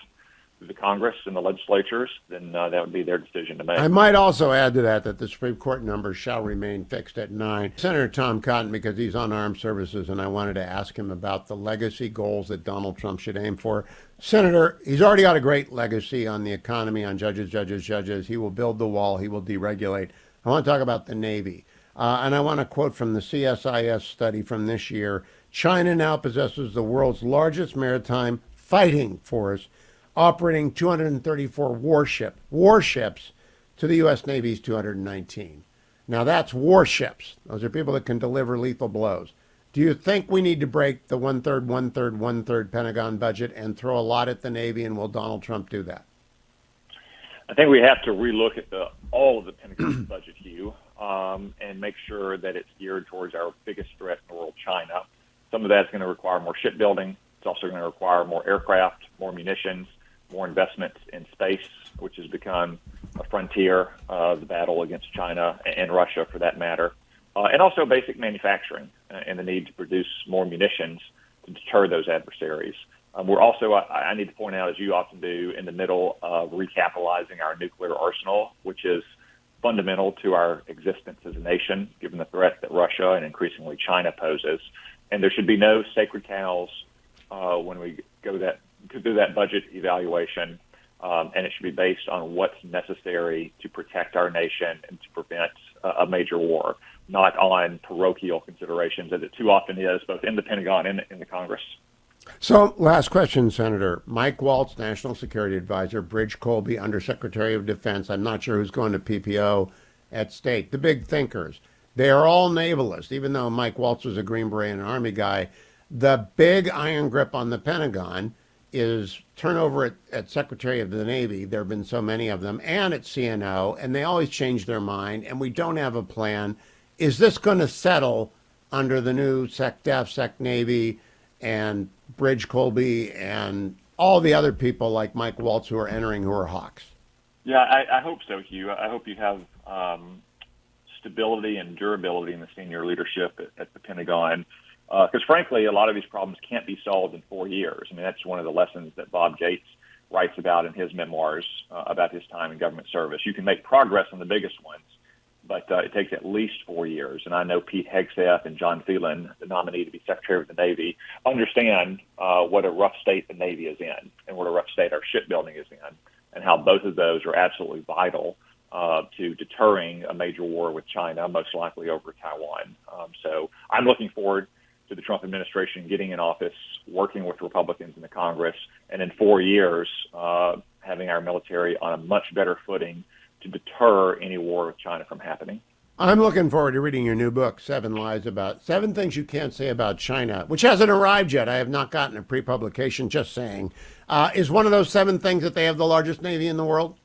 through the Congress and the legislatures, then that would be their decision to make.
I might also add to that the Supreme Court number shall remain fixed at 9. Senator Tom Cotton, because he's on armed services, and I wanted to ask him about the legacy goals that Donald Trump should aim for. Senator, he's already got a great legacy on the economy, on judges. He will build the wall. He will deregulate. I want to talk about the Navy. And I want to quote from the CSIS study from this year. China now possesses the world's largest maritime fighting force, operating 234 warships to the U.S. Navy's 219. Now that's warships. Those are people that can deliver lethal blows. Do you think we need to break the one-third Pentagon budget and throw a lot at the Navy, and will Donald Trump do that?
I think we have to relook at all of the Pentagon budget, Hugh, and make sure that it's geared towards our biggest threat in the world, China. Some of that's going to require more shipbuilding. It's also going to require more aircraft, more munitions, more investment in space, which has become a frontier of the battle against China and Russia, for that matter. And also basic manufacturing and the need to produce more munitions to deter those adversaries. We're also, I need to point out, as you often do, in the middle of recapitalizing our nuclear arsenal, which is fundamental to our existence as a nation, given the threat that Russia and increasingly China poses. And there should be no sacred cows when we go through that budget evaluation, and it should be based on what's necessary to protect our nation and to prevent a major war, not on parochial considerations, as it too often is, both in the Pentagon and in the Congress.
So, last question, Senator. Mike Waltz, National Security Advisor, Bridge Colby, Undersecretary of Defense. I'm not sure who's going to PPO at State. The big thinkers. They are all navalists, even though Mike Waltz was a Green Beret and an Army guy. The big iron grip on the Pentagon is turnover at Secretary of the Navy. There have been so many of them, and at CNO, and they always change their mind, and we don't have a plan. Is this going to settle under the new SecDef, SecNavy, and Bridge Colby, and all the other people like Mike Waltz who are entering who are hawks?
Yeah, I hope so, Hugh. I hope you have stability and durability in the senior leadership at the Pentagon. Because frankly, a lot of these problems can't be solved in 4 years. I mean, that's one of the lessons that Bob Gates writes about in his memoirs about his time in government service. You can make progress on the biggest ones, but it takes at least 4 years. And I know Pete Hegseth and John Phelan, the nominee to be Secretary of the Navy, understand what a rough state the Navy is in and what a rough state our shipbuilding is in, and how both of those are absolutely vital to deterring a major war with China, most likely over Taiwan. So I'm looking forward to the Trump administration getting in office, working with Republicans in the Congress, and in 4 years having our military on a much better footing to deter any war with China from happening.
I'm looking forward to reading your new book, Seven Things You Can't Say About China, which hasn't arrived yet. I have not gotten a pre-publication, just saying. Is one of those 7 things that they have the largest Navy in the world?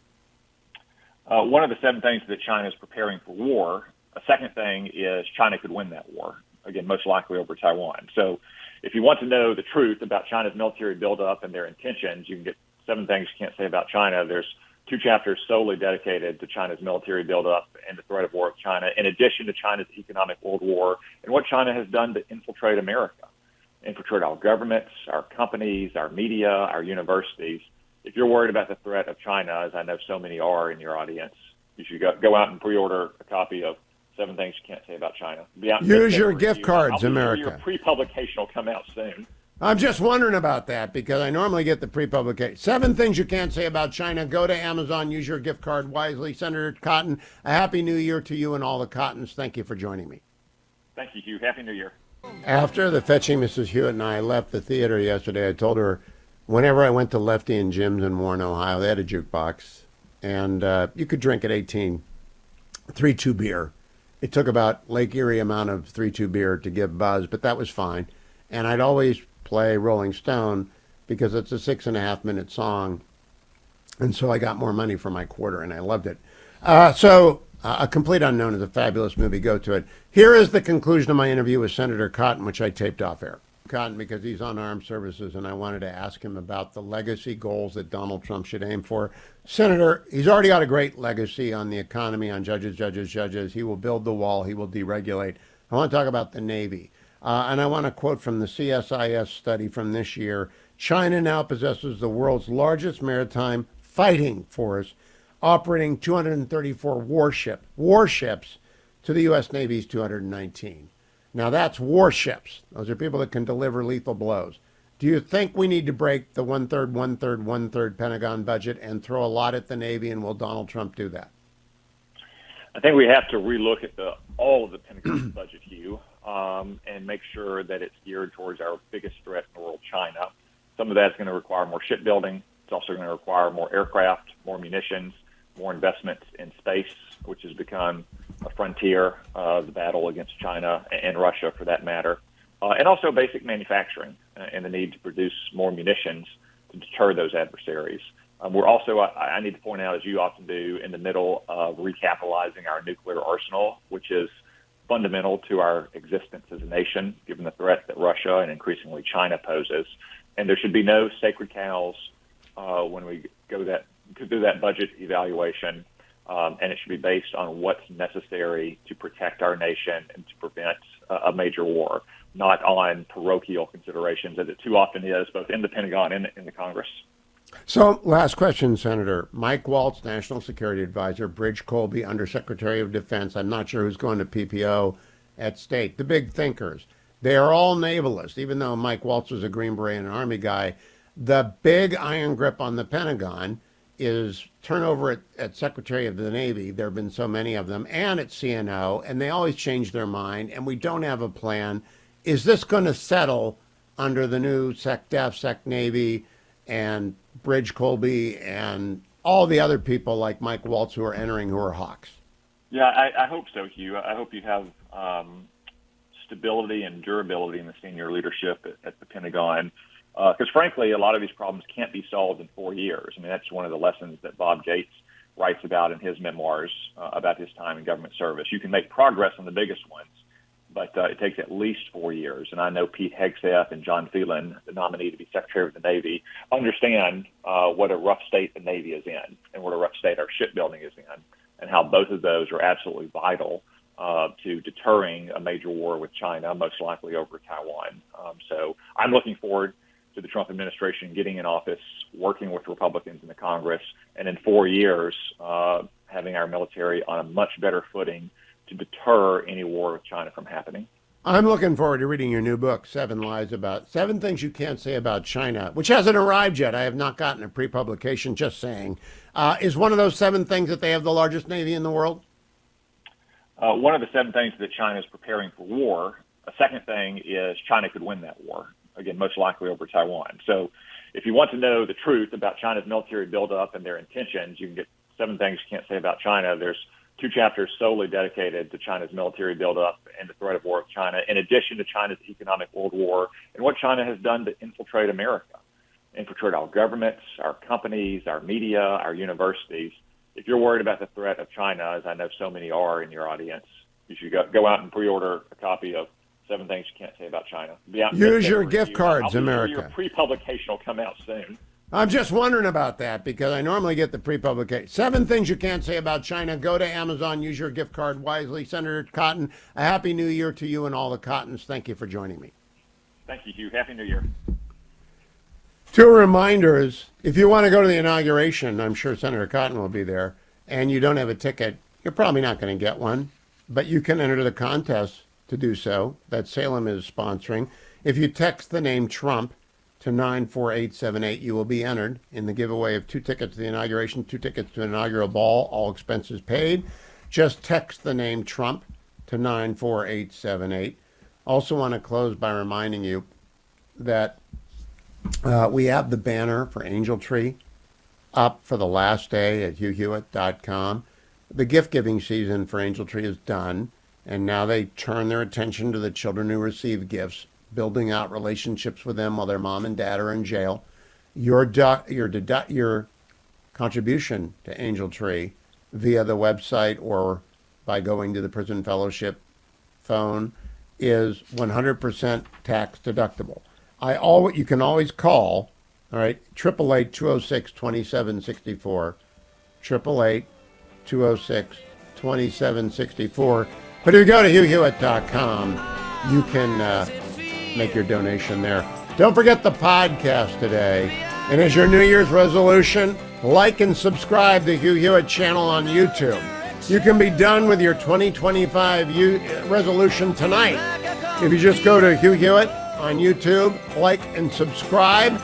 One of the 7 things that China is preparing for war. A second thing is China could win that war, again, most likely over Taiwan. So if you want to know the truth about China's military buildup and their intentions, you can get 7 Things You Can't Say About China. There's 2 chapters solely dedicated to China's military buildup and the threat of war with China, in addition to China's economic world war and what China has done to infiltrate America, infiltrate our governments, our companies, our media, our universities. If you're worried about the threat of China, as I know so many are in your audience, you should go out and pre-order a copy of 7 Things You Can't Say About China.
Use your gift cards, America.
Your pre-publication will come out soon.
I'm just wondering about that because I normally get the pre-publication. 7 Things You Can't Say About China. Go to Amazon. Use your gift card wisely. Senator Cotton, a happy new year to you and all the Cottons. Thank you for joining me.
Thank you, Hugh. Happy New Year.
After the fetching Mrs. Hewitt and I left the theater yesterday, I told her whenever I went to Lefty and Jim's in Warren, Ohio, they had a jukebox, and you could drink at 18 3-2 beer. It took about Lake Erie amount of 3-2 beer to give buzz, but that was fine. And I'd always play Rolling Stone because it's a 6.5-minute song, and so I got more money for my quarter, and I loved it. A Complete Unknown is a fabulous movie. Go to it. Here is the conclusion of my interview with Senator Cotton, which I taped off air. Cotton, because he's on armed services, and I wanted to ask him about the legacy goals that Donald Trump should aim for. Senator, he's already got a great legacy on the economy, on judges. He will build the wall. He will deregulate. I want to talk about the Navy. And I want to quote from the CSIS study from this year. China now possesses the world's largest maritime fighting force, operating 234 warships to the U.S. Navy's 219. Now, that's warships. Those are people that can deliver lethal blows. Do you think we need to break the one-third Pentagon budget and throw a lot at the Navy, and will Donald Trump do that?
I think we have to relook at all of the Pentagon budget, Hugh, and make sure that it's geared towards our biggest threat in the world, China. Some of that's going to require more shipbuilding. It's also going to require more aircraft, more munitions, more investments in space, which has become a frontier of the battle against China and Russia, for that matter, and also basic manufacturing and the need to produce more munitions to deter those adversaries. We're also, I need to point out, as you often do, in the middle of recapitalizing our nuclear arsenal, which is fundamental to our existence as a nation, given the threat that Russia and increasingly China poses. And there should be no sacred cows when we go through that budget evaluation, and it should be based on what's necessary to protect our nation and to prevent a major war, not on parochial considerations, as it too often is, both in the Pentagon and in the Congress.
So, last question, Senator. Mike Waltz, National Security Advisor, Bridge Colby, Undersecretary of Defense. I'm not sure who's going to PPO at State. The big thinkers. They are all navalists, even though Mike Waltz was a Green Beret and an Army guy. The big iron grip on the Pentagon is turnover at Secretary of the Navy. There have been so many of them, and at CNO, and they always change their mind, and we don't have a plan. Is this going to settle under the new SecDef, SecNavy, and Bridge Colby, and all the other people like Mike Waltz who are entering who are hawks?
Yeah, I hope so, Hugh. I hope you have stability and durability in the senior leadership at the Pentagon. Because frankly, a lot of these problems can't be solved in 4 years. I mean, that's one of the lessons that Bob Gates writes about in his memoirs about his time in government service. You can make progress on the biggest ones, but it takes at least 4 years. And I know Pete Hegseth and John Phelan, the nominee to be Secretary of the Navy, understand what a rough state the Navy is in and what a rough state our shipbuilding is in, and how both of those are absolutely vital to deterring a major war with China, most likely over Taiwan. So I'm looking forward to the Trump administration getting in office, working with Republicans in the Congress, and in 4 years having our military on a much better footing to deter any war with China from happening.
I'm looking forward to reading your new book, 7 Things You Can't Say About China, which hasn't arrived yet. I have not gotten a pre-publication, just saying. Is one of those 7 things that they have the largest Navy in the world?
One of the 7 things that China is preparing for war. A second thing is China could win that war, again, most likely over Taiwan. So if you want to know the truth about China's military buildup and their intentions, you can get 7 Things You Can't Say About China. There's 2 chapters solely dedicated to China's military buildup and the threat of war with China, in addition to China's economic world war and what China has done to infiltrate America, infiltrate our governments, our companies, our media, our universities. If you're worried about the threat of China, as I know so many are in your audience, you should go out and pre-order a copy of 7 Things You Can't Say About China.
Use your gift cards, America.
Your pre-publication will come out soon.
I'm just wondering about that because I normally get the pre-publication. 7 Things You Can't Say About China. Go to Amazon. Use your gift card wisely. Senator Cotton, a happy new year to you and all the Cottons. Thank you for joining me.
Thank you, Hugh. Happy New Year.
2 reminders. If you want to go to the inauguration, I'm sure Senator Cotton will be there, and you don't have a ticket, you're probably not going to get one, but you can enter the contest to do so that Salem is sponsoring. If you text the name Trump to 94878, you will be entered in the giveaway of 2 tickets to the inauguration, 2 tickets to an inaugural ball, all expenses paid. Just text the name Trump to 94878. Also want to close by reminding you that we have the banner for Angel Tree up for the last day at hughhewitt.com. The gift-giving season for Angel Tree is done, and now they turn their attention to the children who receive gifts, building out relationships with them while their mom and dad are in jail. Your contribution to Angel Tree via the website or by going to the Prison Fellowship phone is 100% tax deductible. You can always call, all right, 888-206-2764, 888-206-2764. But if you go to hughhewitt.com, you can make your donation there. Don't forget the podcast today. And as your New Year's resolution, like and subscribe to Hugh Hewitt channel on YouTube. You can be done with your 2025 resolution tonight. If you just go to Hugh Hewitt on YouTube, like and subscribe.